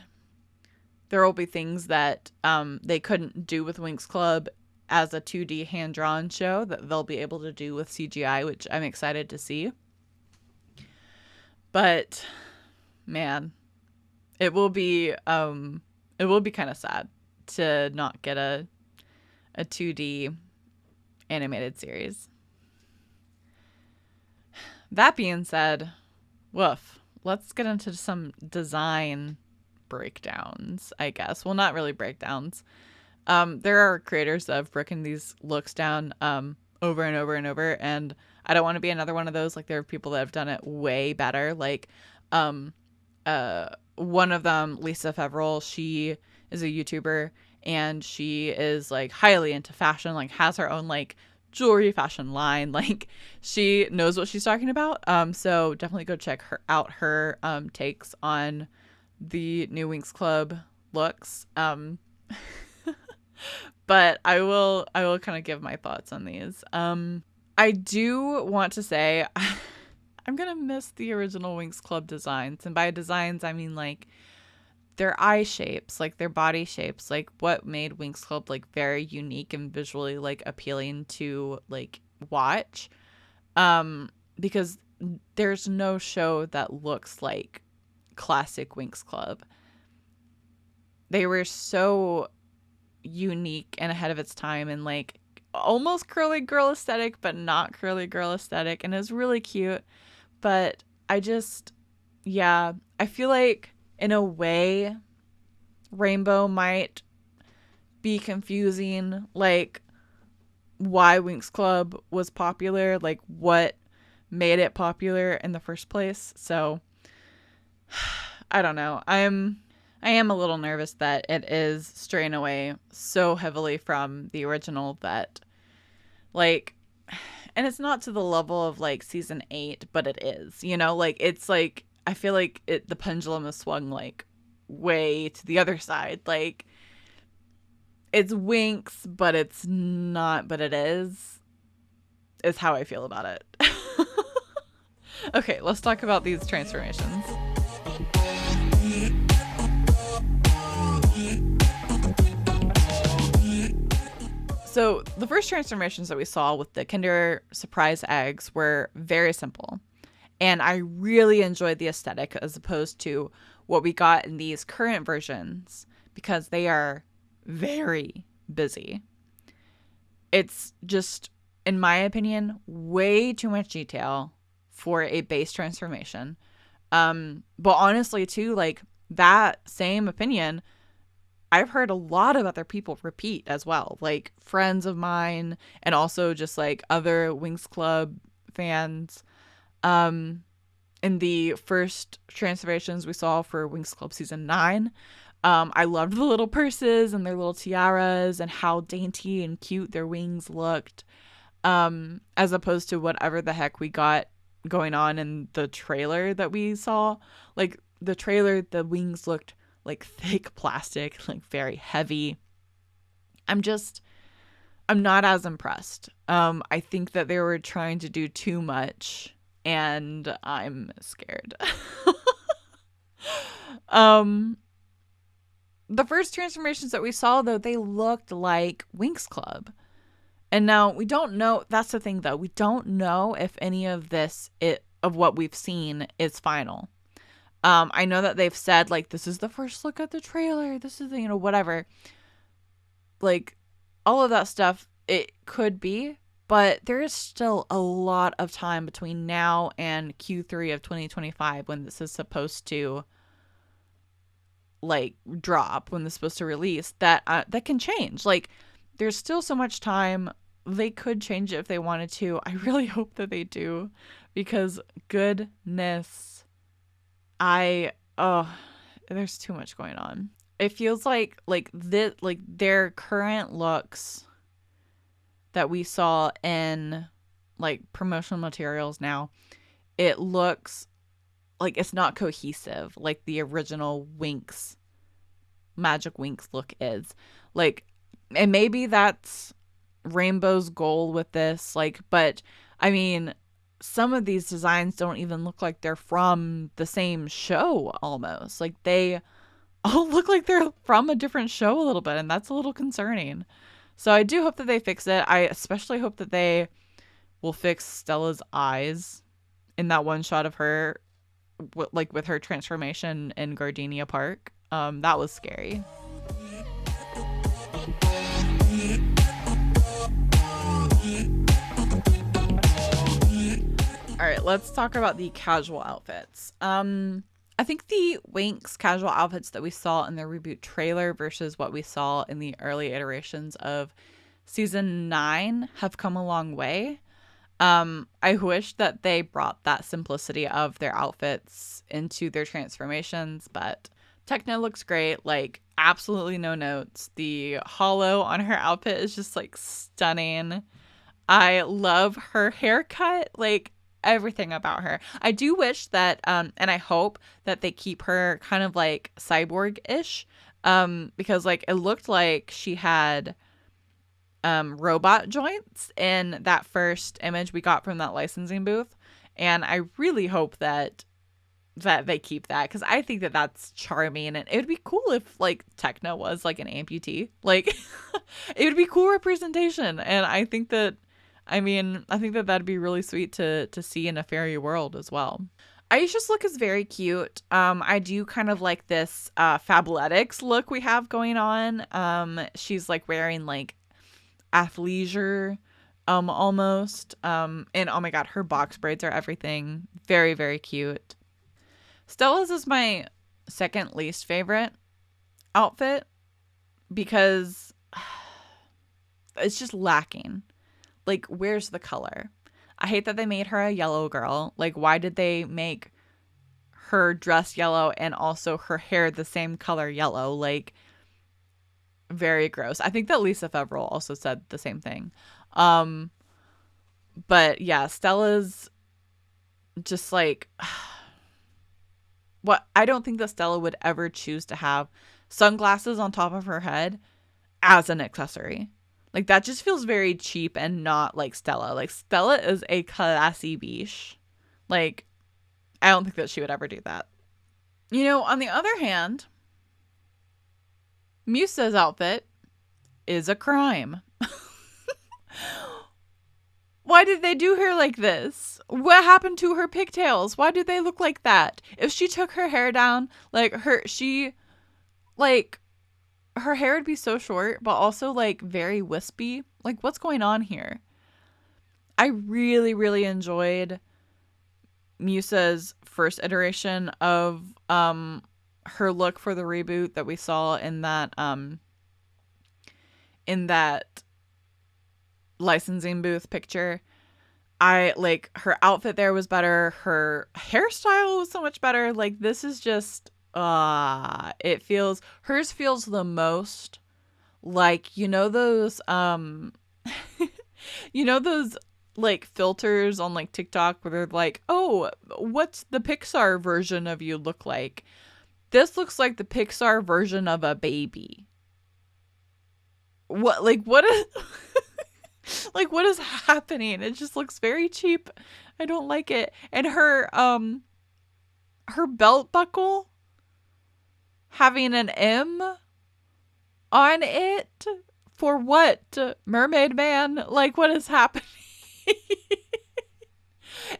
there will be things that they couldn't do with Winx Club as a 2D hand-drawn show that they'll be able to do with CGI, which I'm excited to see. But man, it will be kind of sad to not get a 2D animated series. That being said, woof, let's get into some design breakdowns, I guess. Well, not really breakdowns. There are creators that have broken these looks down over and over and over, and I don't want to be another one of those. Like, there are people that have done it way better. Like, one of them, Lisa Fevral, she is a YouTuber and she is like highly into fashion, like has her own like jewelry fashion line. Like she knows what she's talking about. So definitely go check out her takes on the new Winx Club looks. But I will kind of give my thoughts on these. I do want to say I'm going to miss the original Winx Club designs. And by designs, I mean, like, their eye shapes, like, their body shapes, like, what made Winx Club, like, very unique and visually, like, appealing to, like, watch. Because there's no show that looks like classic Winx Club. They were so unique and ahead of its time and, like, almost curly girl aesthetic, but not curly girl aesthetic. And it was really cute. But I feel like in a way, Rainbow might be confusing, like why Winx Club was popular, like what made it popular in the first place. So I don't know. I am a little nervous that it is straying away so heavily from the original that, like, and it's not to the level of like season 8, but it is, you know, like it's like I feel like the pendulum has swung like way to the other side. Like it's Winx, but it's not, but it is how I feel about it. Okay, let's talk about these transformations. So the first transformations that we saw with the Kinder Surprise eggs were very simple. And I really enjoyed the aesthetic as opposed to what we got in these current versions because they are very busy. It's just, in my opinion, way too much detail for a base transformation. But honestly, too, like, that same opinion, I've heard a lot of other people repeat as well, like friends of mine and also just like other Winx Club fans. In the first transformations we saw for Winx Club season 9, I loved the little purses and their little tiaras and how dainty and cute their wings looked, as opposed to whatever the heck we got going on in the trailer that we saw. Like, the trailer, the wings looked like thick plastic, like very heavy. I'm not as impressed. I think that they were trying to do too much, and I'm scared. The first transformations that we saw, though, they looked like Winx Club. And now we don't know. That's the thing, though. We don't know if any of this, of what we've seen, is final. I know that they've said, like, this is the first look at the trailer. This is, whatever. Like, all of that stuff, it could be. But there is still a lot of time between now and Q3 of 2025 when this is supposed to, like, drop, when this is supposed to release, that can change. Like, there's still so much time. They could change it if they wanted to. I really hope that they do, because goodness, there's too much going on. It feels like their current looks that we saw in, like, promotional materials now, it looks like it's not cohesive like the original Magic Winx look is. Like, and maybe that's Rainbow's goal with this, like, but I mean, some of these designs don't even look like they're from the same show almost. Like, they all look like they're from a different show a little bit, and that's a little concerning. So I do hope that they fix it. I especially hope that they will fix Stella's eyes in that one shot of her, like, with her transformation in Gardenia Park. That was scary. All right, let's talk about the casual outfits. I think the Winx casual outfits that we saw in the reboot trailer versus what we saw in the early iterations of season 9 have come a long way. I wish that they brought that simplicity of their outfits into their transformations, but Techno looks great, like, absolutely no notes. The hollow on her outfit is just, like, stunning. I love her haircut, like, everything about her. I do wish that, and I hope that they keep her kind of, like, cyborg-ish, because, like, it looked like she had robot joints in that first image we got from that licensing booth, and I really hope that they keep that, because I think that that's charming, and it would be cool if, like, Techno was, like, an amputee. Like, it would be cool representation, and I think that that'd be really sweet to see in a fairy world as well. Aisha's look is very cute. I do kind of like this Fabletics look we have going on. She's, like, wearing, like, athleisure almost. And oh my god, her box braids are everything. Very, very cute. Stella's is my second least favorite outfit because it's just lacking. Like, where's the color? I hate that they made her a yellow girl. Like, why did they make her dress yellow and also her hair the same color yellow? Like, very gross. I think that Lisa Fevral also said the same thing. But yeah, Stella's just like... What I don't think that Stella would ever choose to have sunglasses on top of her head as an accessory. Like, that just feels very cheap and not like Stella. Like, Stella is a classy biche. Like, I don't think that she would ever do that. You know, on the other hand, Musa's outfit is a crime. Why did they do her like this? What happened to her pigtails? Why did they look like that? If she took her hair down, like, her hair would be so short, but also like very wispy. Like, what's going on here? I really, really enjoyed Musa's first iteration of her look for the reboot that we saw in that licensing booth picture. I like her outfit there was better. Her hairstyle was so much better. Like, this is just hers feels the most like, you know those you know those like filters on like TikTok where they're like, "Oh, what's the Pixar version of you look like?" This looks like the Pixar version of a baby. What is like, what is happening? It just looks very cheap. I don't like it. And her belt buckle having an M on it for what? Mermaid Man? Like, what is happening?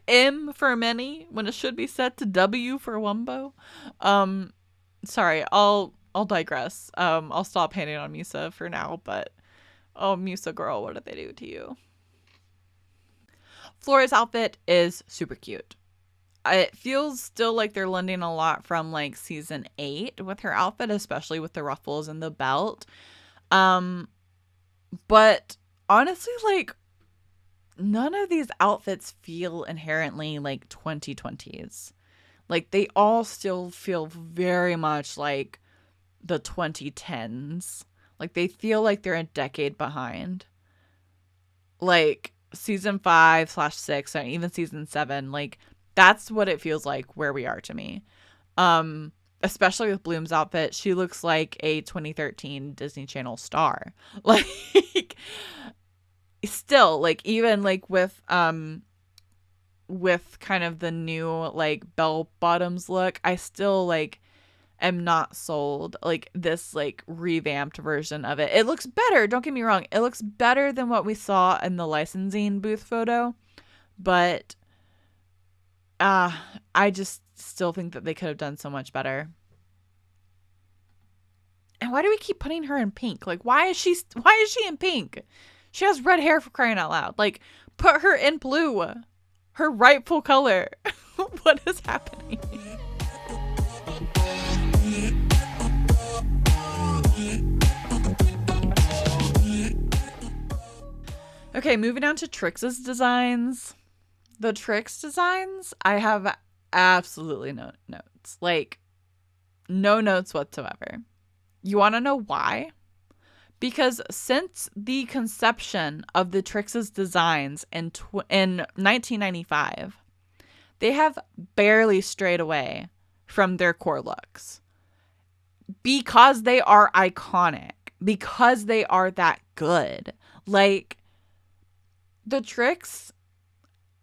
M for many when it should be set to W for Wumbo. Sorry, I'll digress. I'll stop hating on Musa for now, but oh, Musa girl, what did they do to you? Flora's outfit is super cute. It feels still like they're lending a lot from like season 8 with her outfit, especially with the ruffles and the belt. But honestly, like, none of these outfits feel inherently like 2020s. Like, they all still feel very much like the 2010s. Like, they feel like they're a decade behind. Like, season 5/6 and even season 7, like, that's what it feels like where we are to me. Especially with Bloom's outfit. She looks like a 2013 Disney Channel star. Like, still, like, even like with kind of the new like bell bottoms look, I still like am not sold. Like, this like revamped version of it, it looks better, don't get me wrong, it looks better than what we saw in the licensing booth photo, but I just still think that they could have done so much better. And why do we keep putting her in pink? Like, why is she in pink? She has red hair, for crying out loud. Like, put her in blue, her rightful color. What is happening? Okay, moving on to Trix's designs. The Trix designs, I have absolutely no notes. Like, no notes whatsoever. You want to know why? Because since the conception of the Trix's designs in 1995, they have barely strayed away from their core looks. Because they are iconic. Because they are that good. Like, the Trix,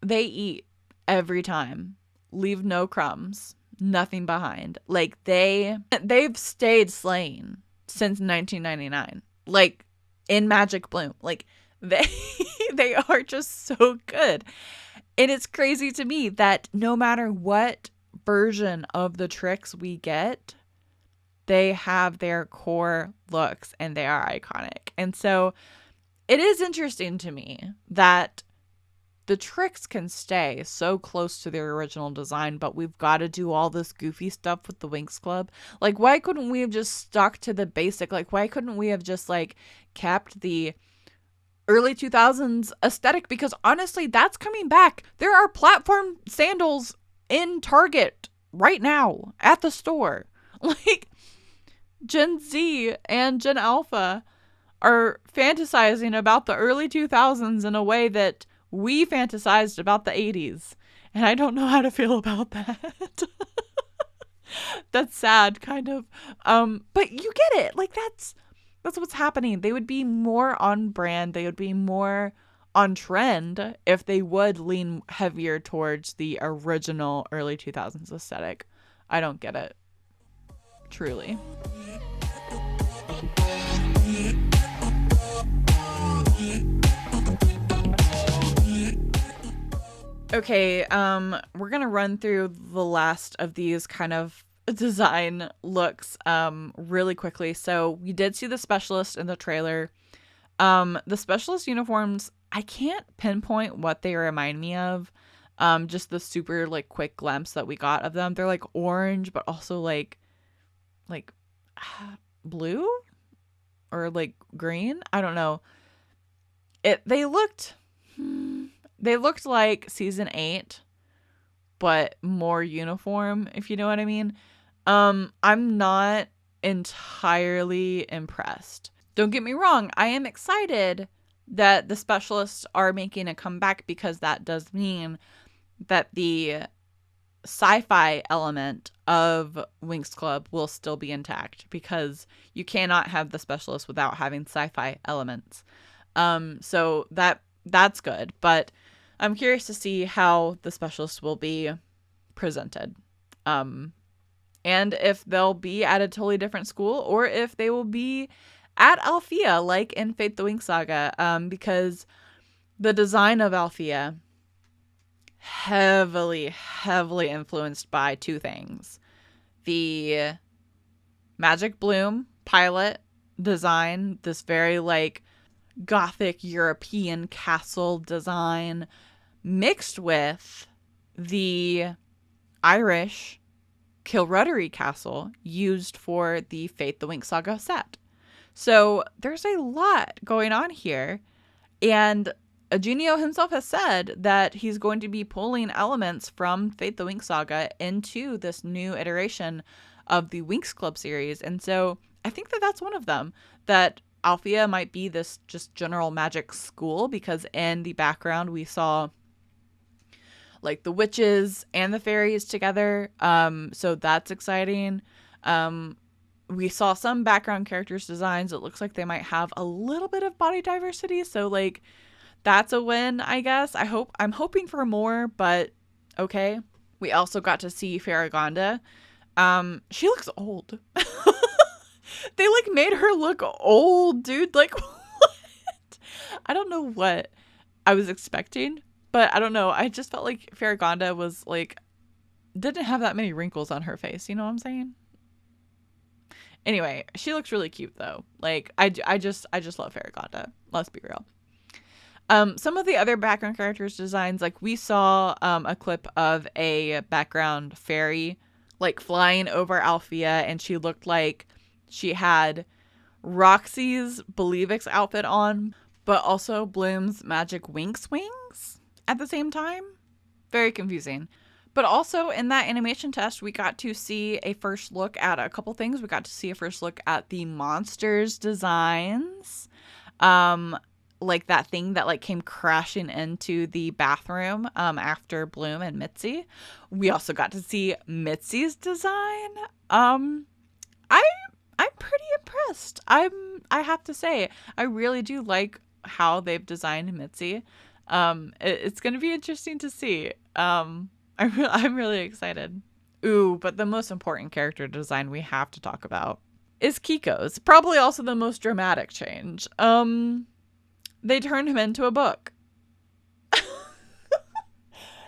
they eat every time. Leave no crumbs. Nothing behind. Like, they've stayed slaying since 1999. Like, in Magic Bloom. Like, they are just so good. And it's crazy to me that no matter what version of the Trix we get, they have their core looks and they are iconic. And so it is interesting to me that the Trix can stay so close to their original design, but we've got to do all this goofy stuff with the Winx Club. Like, why couldn't we have just stuck to the basic? Like, why couldn't we have just, like, kept the early 2000s aesthetic? Because honestly, that's coming back. There are platform sandals in Target right now at the store. Like, Gen Z and Gen Alpha are fantasizing about the early 2000s in a way that we fantasized about the 80s. And I don't know how to feel about that. That's sad, kind of. But you get it. Like, that's what's happening. They would be more on brand. They would be more on trend if they would lean heavier towards the original early 2000s aesthetic. I don't get it. Truly. Okay, we're gonna run through the last of these kind of design looks really quickly. So we did see the specialist in the trailer. The specialist uniforms, I can't pinpoint what they remind me of. Just the super like quick glimpse that we got of them. They're like orange, but also like blue or like green. I don't know. They looked like season 8, but more uniform, if you know what I mean. I'm not entirely impressed. Don't get me wrong, I am excited that the specialists are making a comeback, because that does mean that the sci-fi element of Winx Club will still be intact, because you cannot have the specialists without having sci-fi elements. So that's good, but I'm curious to see how the specialists will be presented. And if they'll be at a totally different school, or if they will be at Althea, like in Fate the Winx Saga, because the design of Althea heavily influenced by two things: the Magic Bloom pilot design, this very like gothic European castle design, mixed with the Irish Kilruddery castle used for the Fate the Winx Saga set. So there's a lot going on here, and Eugenio himself has said that he's going to be pulling elements from Fate the Winx Saga into this new iteration of the Winx Club series. And so I think that that's one of them, that Althea might be this just general magic school, because in the background we saw like the witches and the fairies together. So that's exciting. We saw some background characters designs. It looks like they might have a little bit of body diversity. So like that's a win, I guess. I'm hoping for more, but okay. We also got to see Faragonda. She looks old. They like made her look old, dude. Like what? I don't know what I was expecting, but I don't know. I just felt like Faragonda was like, didn't have that many wrinkles on her face. You know what I'm saying? Anyway, she looks really cute though. Like I just love Faragonda. Let's be real. Some of the other background characters designs, like we saw a clip of a background fairy like flying over Althea, and she looked like she had Roxy's Believix outfit on, but also Bloom's magic Winx wings at the same time. Very confusing. But also in that animation test, we got to see a first look at a couple things. We got to see a first look at the monsters designs. Like that thing that like came crashing into the bathroom after Bloom and Mitzi. We also got to see Mitzi's design. I'm pretty impressed. I have to say, I really do like how they've designed Mitzi. It's going to be interesting to see. I'm really excited. Ooh, but the most important character design we have to talk about is Kiko's. Probably also the most dramatic change. They turned him into a book.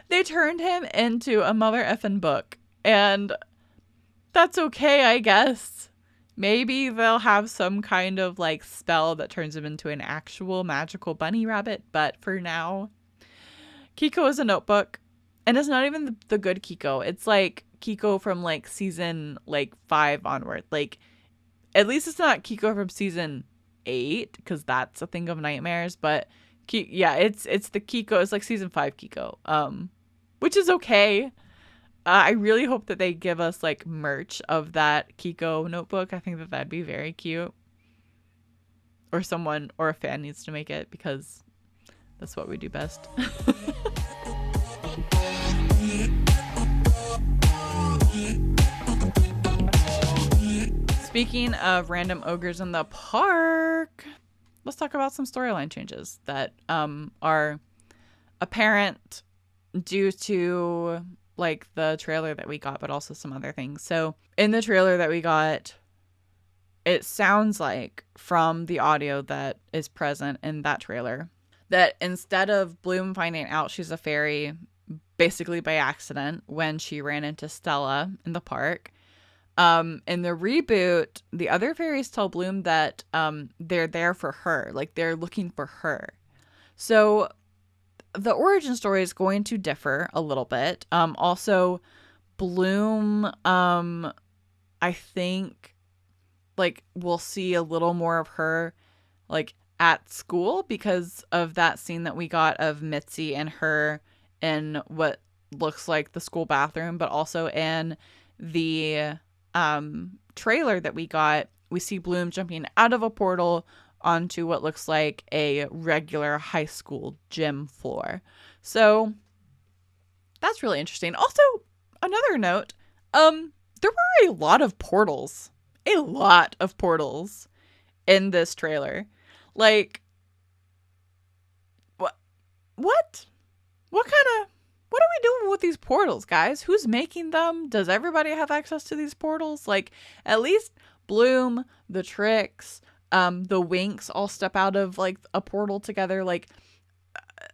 They turned him into a mother effing book. And that's okay, I guess. Maybe they'll have some kind of like spell that turns him into an actual magical bunny rabbit. But for now, Kiko is a notebook. And it's not even the good Kiko. It's like Kiko from like season like 5 onward. Like, at least it's not Kiko from season 8, because that's a thing of nightmares. But it's the Kiko. It's like season 5 Kiko, which is okay. I really hope that they give us like merch of that Kiko notebook. I think that that'd be very cute. Or someone or a fan needs to make it, because that's what we do best. Speaking of random ogres in the park, let's talk about some storyline changes that are apparent due to like the trailer that we got, but also some other things. So in the trailer that we got, it sounds like from the audio that is present in that trailer that instead of Bloom finding out she's a fairy basically by accident when she ran into Stella in the park, In the reboot, the other fairies tell Bloom that they're there for her, like they're looking for her. So the origin story is going to differ a little bit. Also, Bloom, I think, like, we'll see a little more of her, like, at school because of that scene that we got of Mitzi and her in what looks like the school bathroom, but also in the trailer that we got, we see Bloom jumping out of a portal onto what looks like a regular high school gym floor. So that's really interesting. Also, another note, there were a lot of portals. A lot of portals in this trailer. Like, what? What kind of, what are we doing with these portals, guys? Who's making them? Does everybody have access to these portals? Like, at least Bloom, the Tricks, the Winx all step out of, like, a portal together. Like,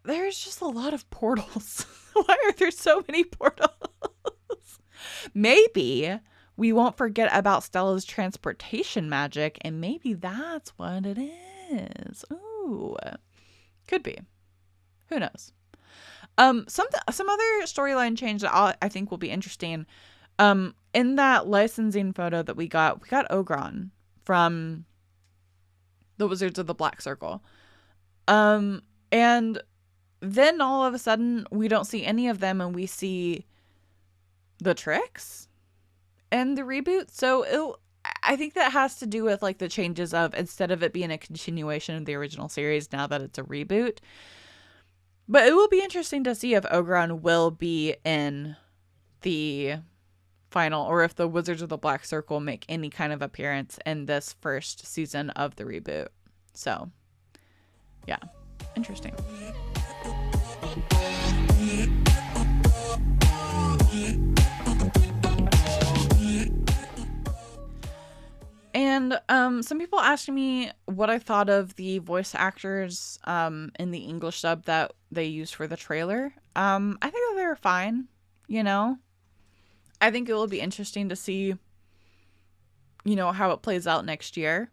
there's just a lot of portals. Why are there so many portals? Maybe we won't forget about Stella's transportation magic, and maybe that's what it is. Ooh, could be. Who knows? Some other storyline change that I think will be interesting. In that licensing photo that we got Ogron from the Wizards of the Black Circle. And then all of a sudden we don't see any of them, and we see the Tricks and the reboot. So I think that has to do with, like, the changes of, instead of it being a continuation of the original series, now that it's a reboot. But it will be interesting to see if Ogron will be in the final, or if the Wizards of the Black Circle make any kind of appearance in this first season of the reboot. So, yeah, interesting. And some people asked me what I thought of the voice actors in the English dub that they used for the trailer. I think that they were fine, you know. I think it will be interesting to see, you know, how it plays out next year.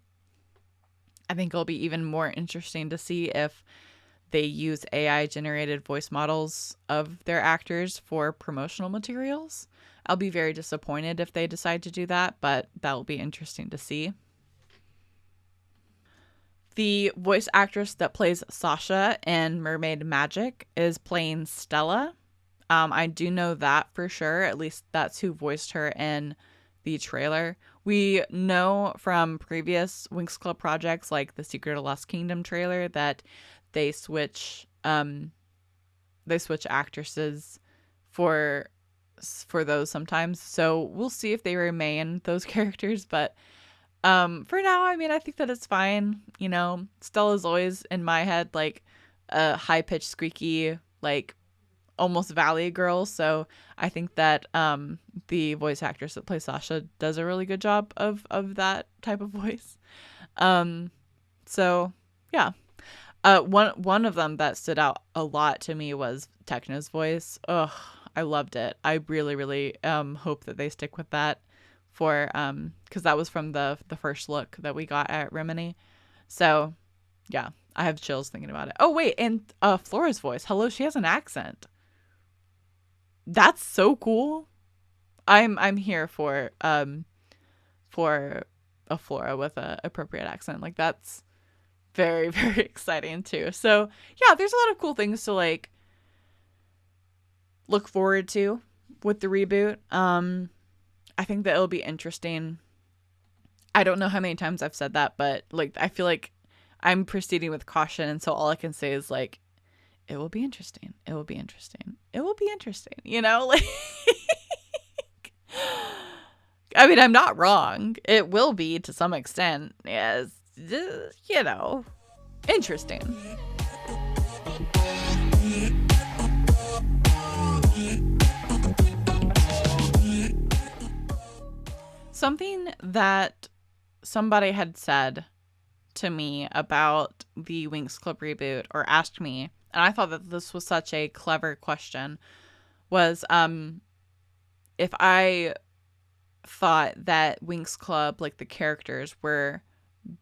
I think it'll be even more interesting to see if they use AI generated voice models of their actors for promotional materials. I'll be very disappointed if they decide to do that, but that will be interesting to see. The voice actress that plays Sasha in Mermaid Magic is playing Stella. I do know that for sure. At least that's who voiced her in the trailer. We know from previous Winx Club projects, like the Secret of Lost Kingdom trailer, that they switch actresses for those sometimes. So we'll see if they remain those characters. But for now, I mean, I think that it's fine. You know, Stella's always in my head like a high-pitched, squeaky, like almost valley girl. So I think that the voice actress that plays Sasha does a really good job of that type of voice. So yeah. One of them that stood out a lot to me was Techno's voice. Ugh, I loved it. I really, really hope that they stick with that for because that was from the first look that we got at Rimini. So yeah, I have chills thinking about it. Oh wait, and Flora's voice. Hello, she has an accent. That's so cool. I'm here for a Flora with a appropriate accent. Like, that's very, very exciting too. So yeah, there's a lot of cool things to like look forward to with the reboot. I think that it'll be interesting. I don't know how many times I've said that, but like I feel like I'm proceeding with caution, and so all I can say is like, it will be interesting. It will be interesting. It will be interesting. You know, like I mean, I'm not wrong. It will be to some extent. Yes, you know, interesting. Something that somebody had said to me about the Winx Club reboot, or asked me, and I thought that this was such a clever question, was if I thought that Winx Club, like the characters, were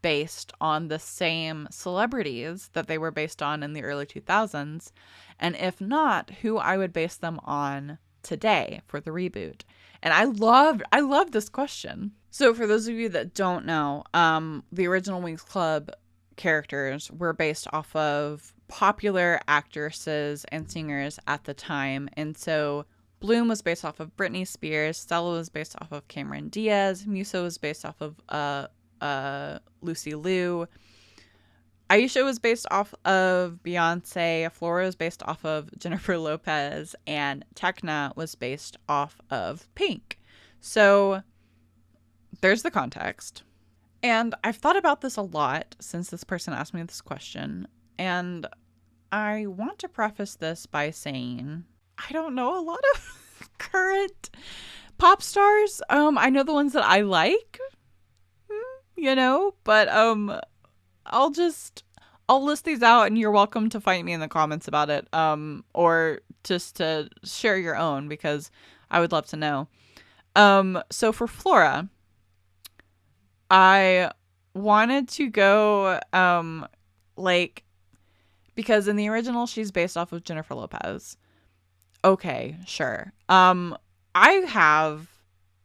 based on the same celebrities that they were based on in the early 2000s. And if not, who I would base them on today for the reboot. And I love this question. So for those of you that don't know, the original Winx Club characters were based off of popular actresses and singers at the time. And so Bloom was based off of Britney Spears, Stella was based off of Cameron Diaz, Musa was based off of Lucy Liu, Aisha was based off of Beyonce, Flora was based off of Jennifer Lopez, and Tekna was based off of Pink. So there's the context. And I've thought about this a lot since this person asked me this question. And I want to preface this by saying I don't know a lot of current pop stars. I know the ones that I like, but I'll list these out and you're welcome to fight me in the comments about it, or just to share your own because I would love to know. So for Flora, I wanted to go, because in the original, she's based off of Jennifer Lopez. Okay, sure. I have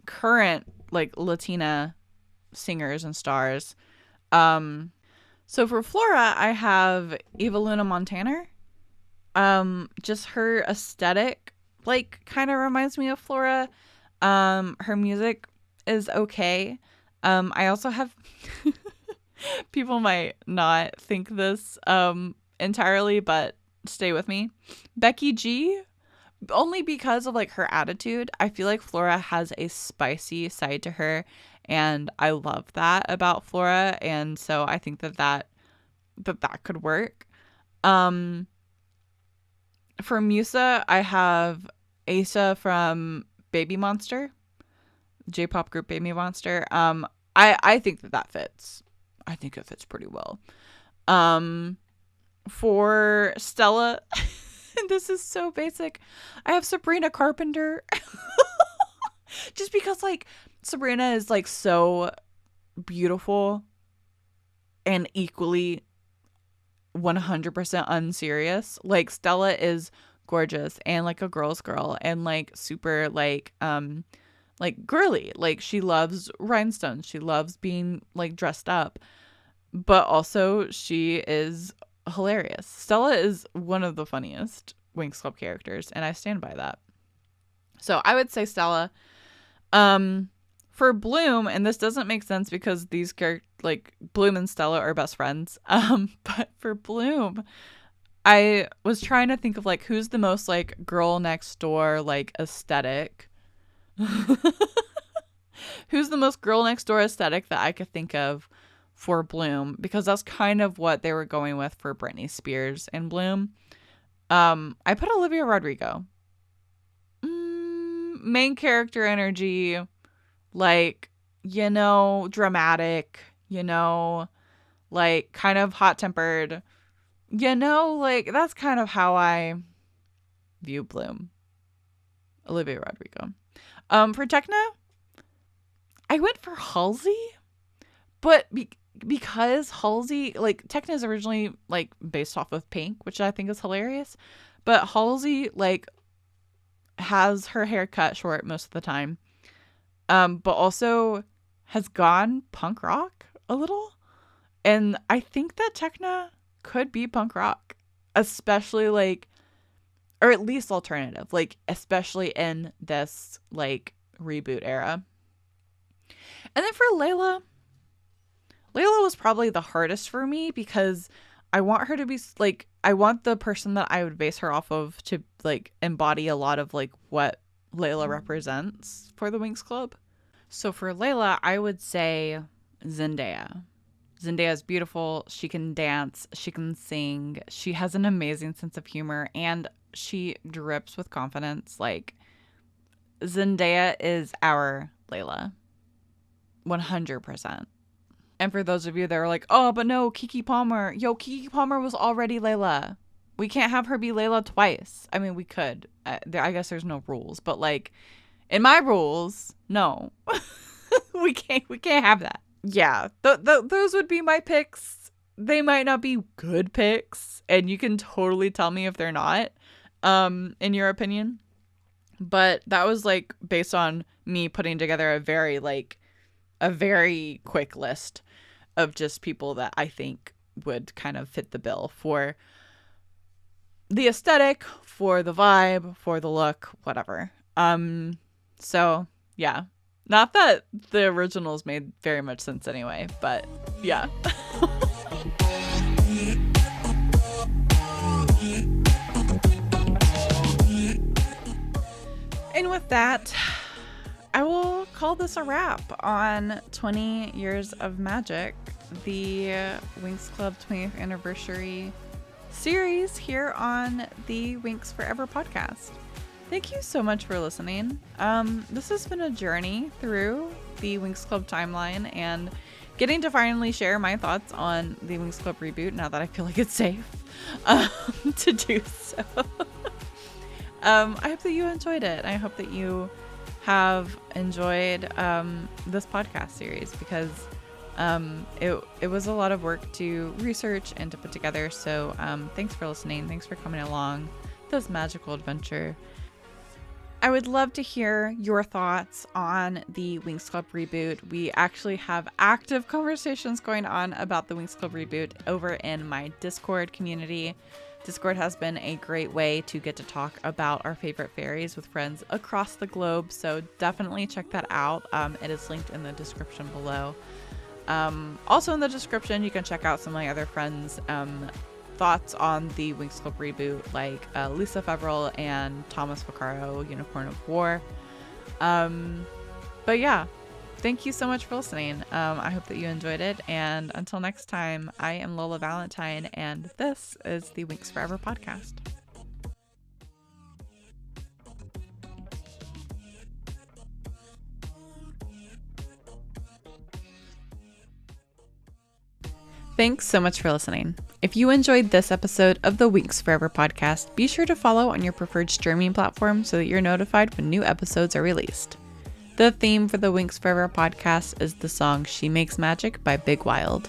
current, Latina singers and stars. So for Flora, I have Eva Luna Montana. Just her aesthetic, kind of reminds me of Flora. Her music is okay. I also have people might not think this entirely, but stay with me. Becky G, only because of her attitude. I feel like Flora has a spicy side to her, and I love that about Flora, and so I think that could work. For Musa, I have Asa from Baby Monster, J-pop group Baby Monster. I think that fits. I think it fits pretty well. For Stella, this is so basic, I have Sabrina Carpenter. Just because Sabrina is so beautiful and equally 100% unserious. Stella is gorgeous and a girl's girl and super girly. She loves rhinestones. She loves being dressed up, but also she is hilarious. Stella is one of the funniest Winx Club characters, and I stand by that. So I would say Stella. For Bloom, and this doesn't make sense because these Bloom and Stella are best friends. But for Bloom, I was trying to think of who's the most girl next door aesthetic. Who's the most girl next door aesthetic that I could think of for Bloom, because that's kind of what they were going with for Britney Spears and Bloom. I put Olivia Rodrigo. Main character energy, dramatic, kind of hot-tempered, that's kind of how I view Bloom. Olivia Rodrigo. For Tekna, I went for Halsey, but because Halsey, Tekna is originally based off of Pink, which I think is hilarious, but Halsey has her hair cut short most of the time, but also has gone punk rock a little, and I think that Tekna could be punk rock, especially or at least alternative, especially in this reboot era. And then for Layla was probably the hardest for me because I want her to be I want the person that I would base her off of to embody a lot of what Layla represents for the Winx Club. So for Layla, I would say Zendaya. Zendaya is beautiful. She can dance. She can sing. She has an amazing sense of humor, and she drips with confidence. Zendaya is our Layla. 100%. And for those of you that are oh, but no, Keke Palmer. Yo, Keke Palmer was already Layla. We can't have her be Layla twice. I mean, we could. I guess there's no rules. But, In my rules, no. we can't have that. Yeah, those would be my picks. They might not be good picks, and you can totally tell me if they're not, in your opinion. But that was like based on me putting together a very quick list of just people that I think would kind of fit the bill for the aesthetic, for the vibe, for the look, whatever. So yeah, not that the originals made very much sense anyway, but yeah. And with that, I will call this a wrap on 20 Years of Magic, the Winx Club 20th anniversary series here on the Winx Forever podcast. Thank you so much for listening. This has been a journey through the Winx Club timeline and getting to finally share my thoughts on the Winx Club reboot now that I feel like it's safe to do so. I hope that you enjoyed it. I hope that you have enjoyed this podcast series because it was a lot of work to research and to put together. So thanks for listening. Thanks for coming along this magical adventure. I would love to hear your thoughts on the Winx Club reboot. We actually have active conversations going on about the Winx Club reboot over in my Discord community. Discord has been a great way to get to talk about our favorite fairies with friends across the globe, so definitely check that out. It is linked in the description below. Also in the description, you can check out some of my other friends' thoughts on the Winx Club reboot, like Lisa Fevral and Thomas Vaccaro, Unicorn of War. But yeah, thank you so much for listening. I hope that you enjoyed it. And until next time, I am Lola Valentine, and this is the Winx Forever podcast. Thanks so much for listening. If you enjoyed this episode of the Winx Forever podcast, be sure to follow on your preferred streaming platform so that you're notified when new episodes are released. The theme for the Winx Forever podcast is the song She Makes Magic by Big Wild.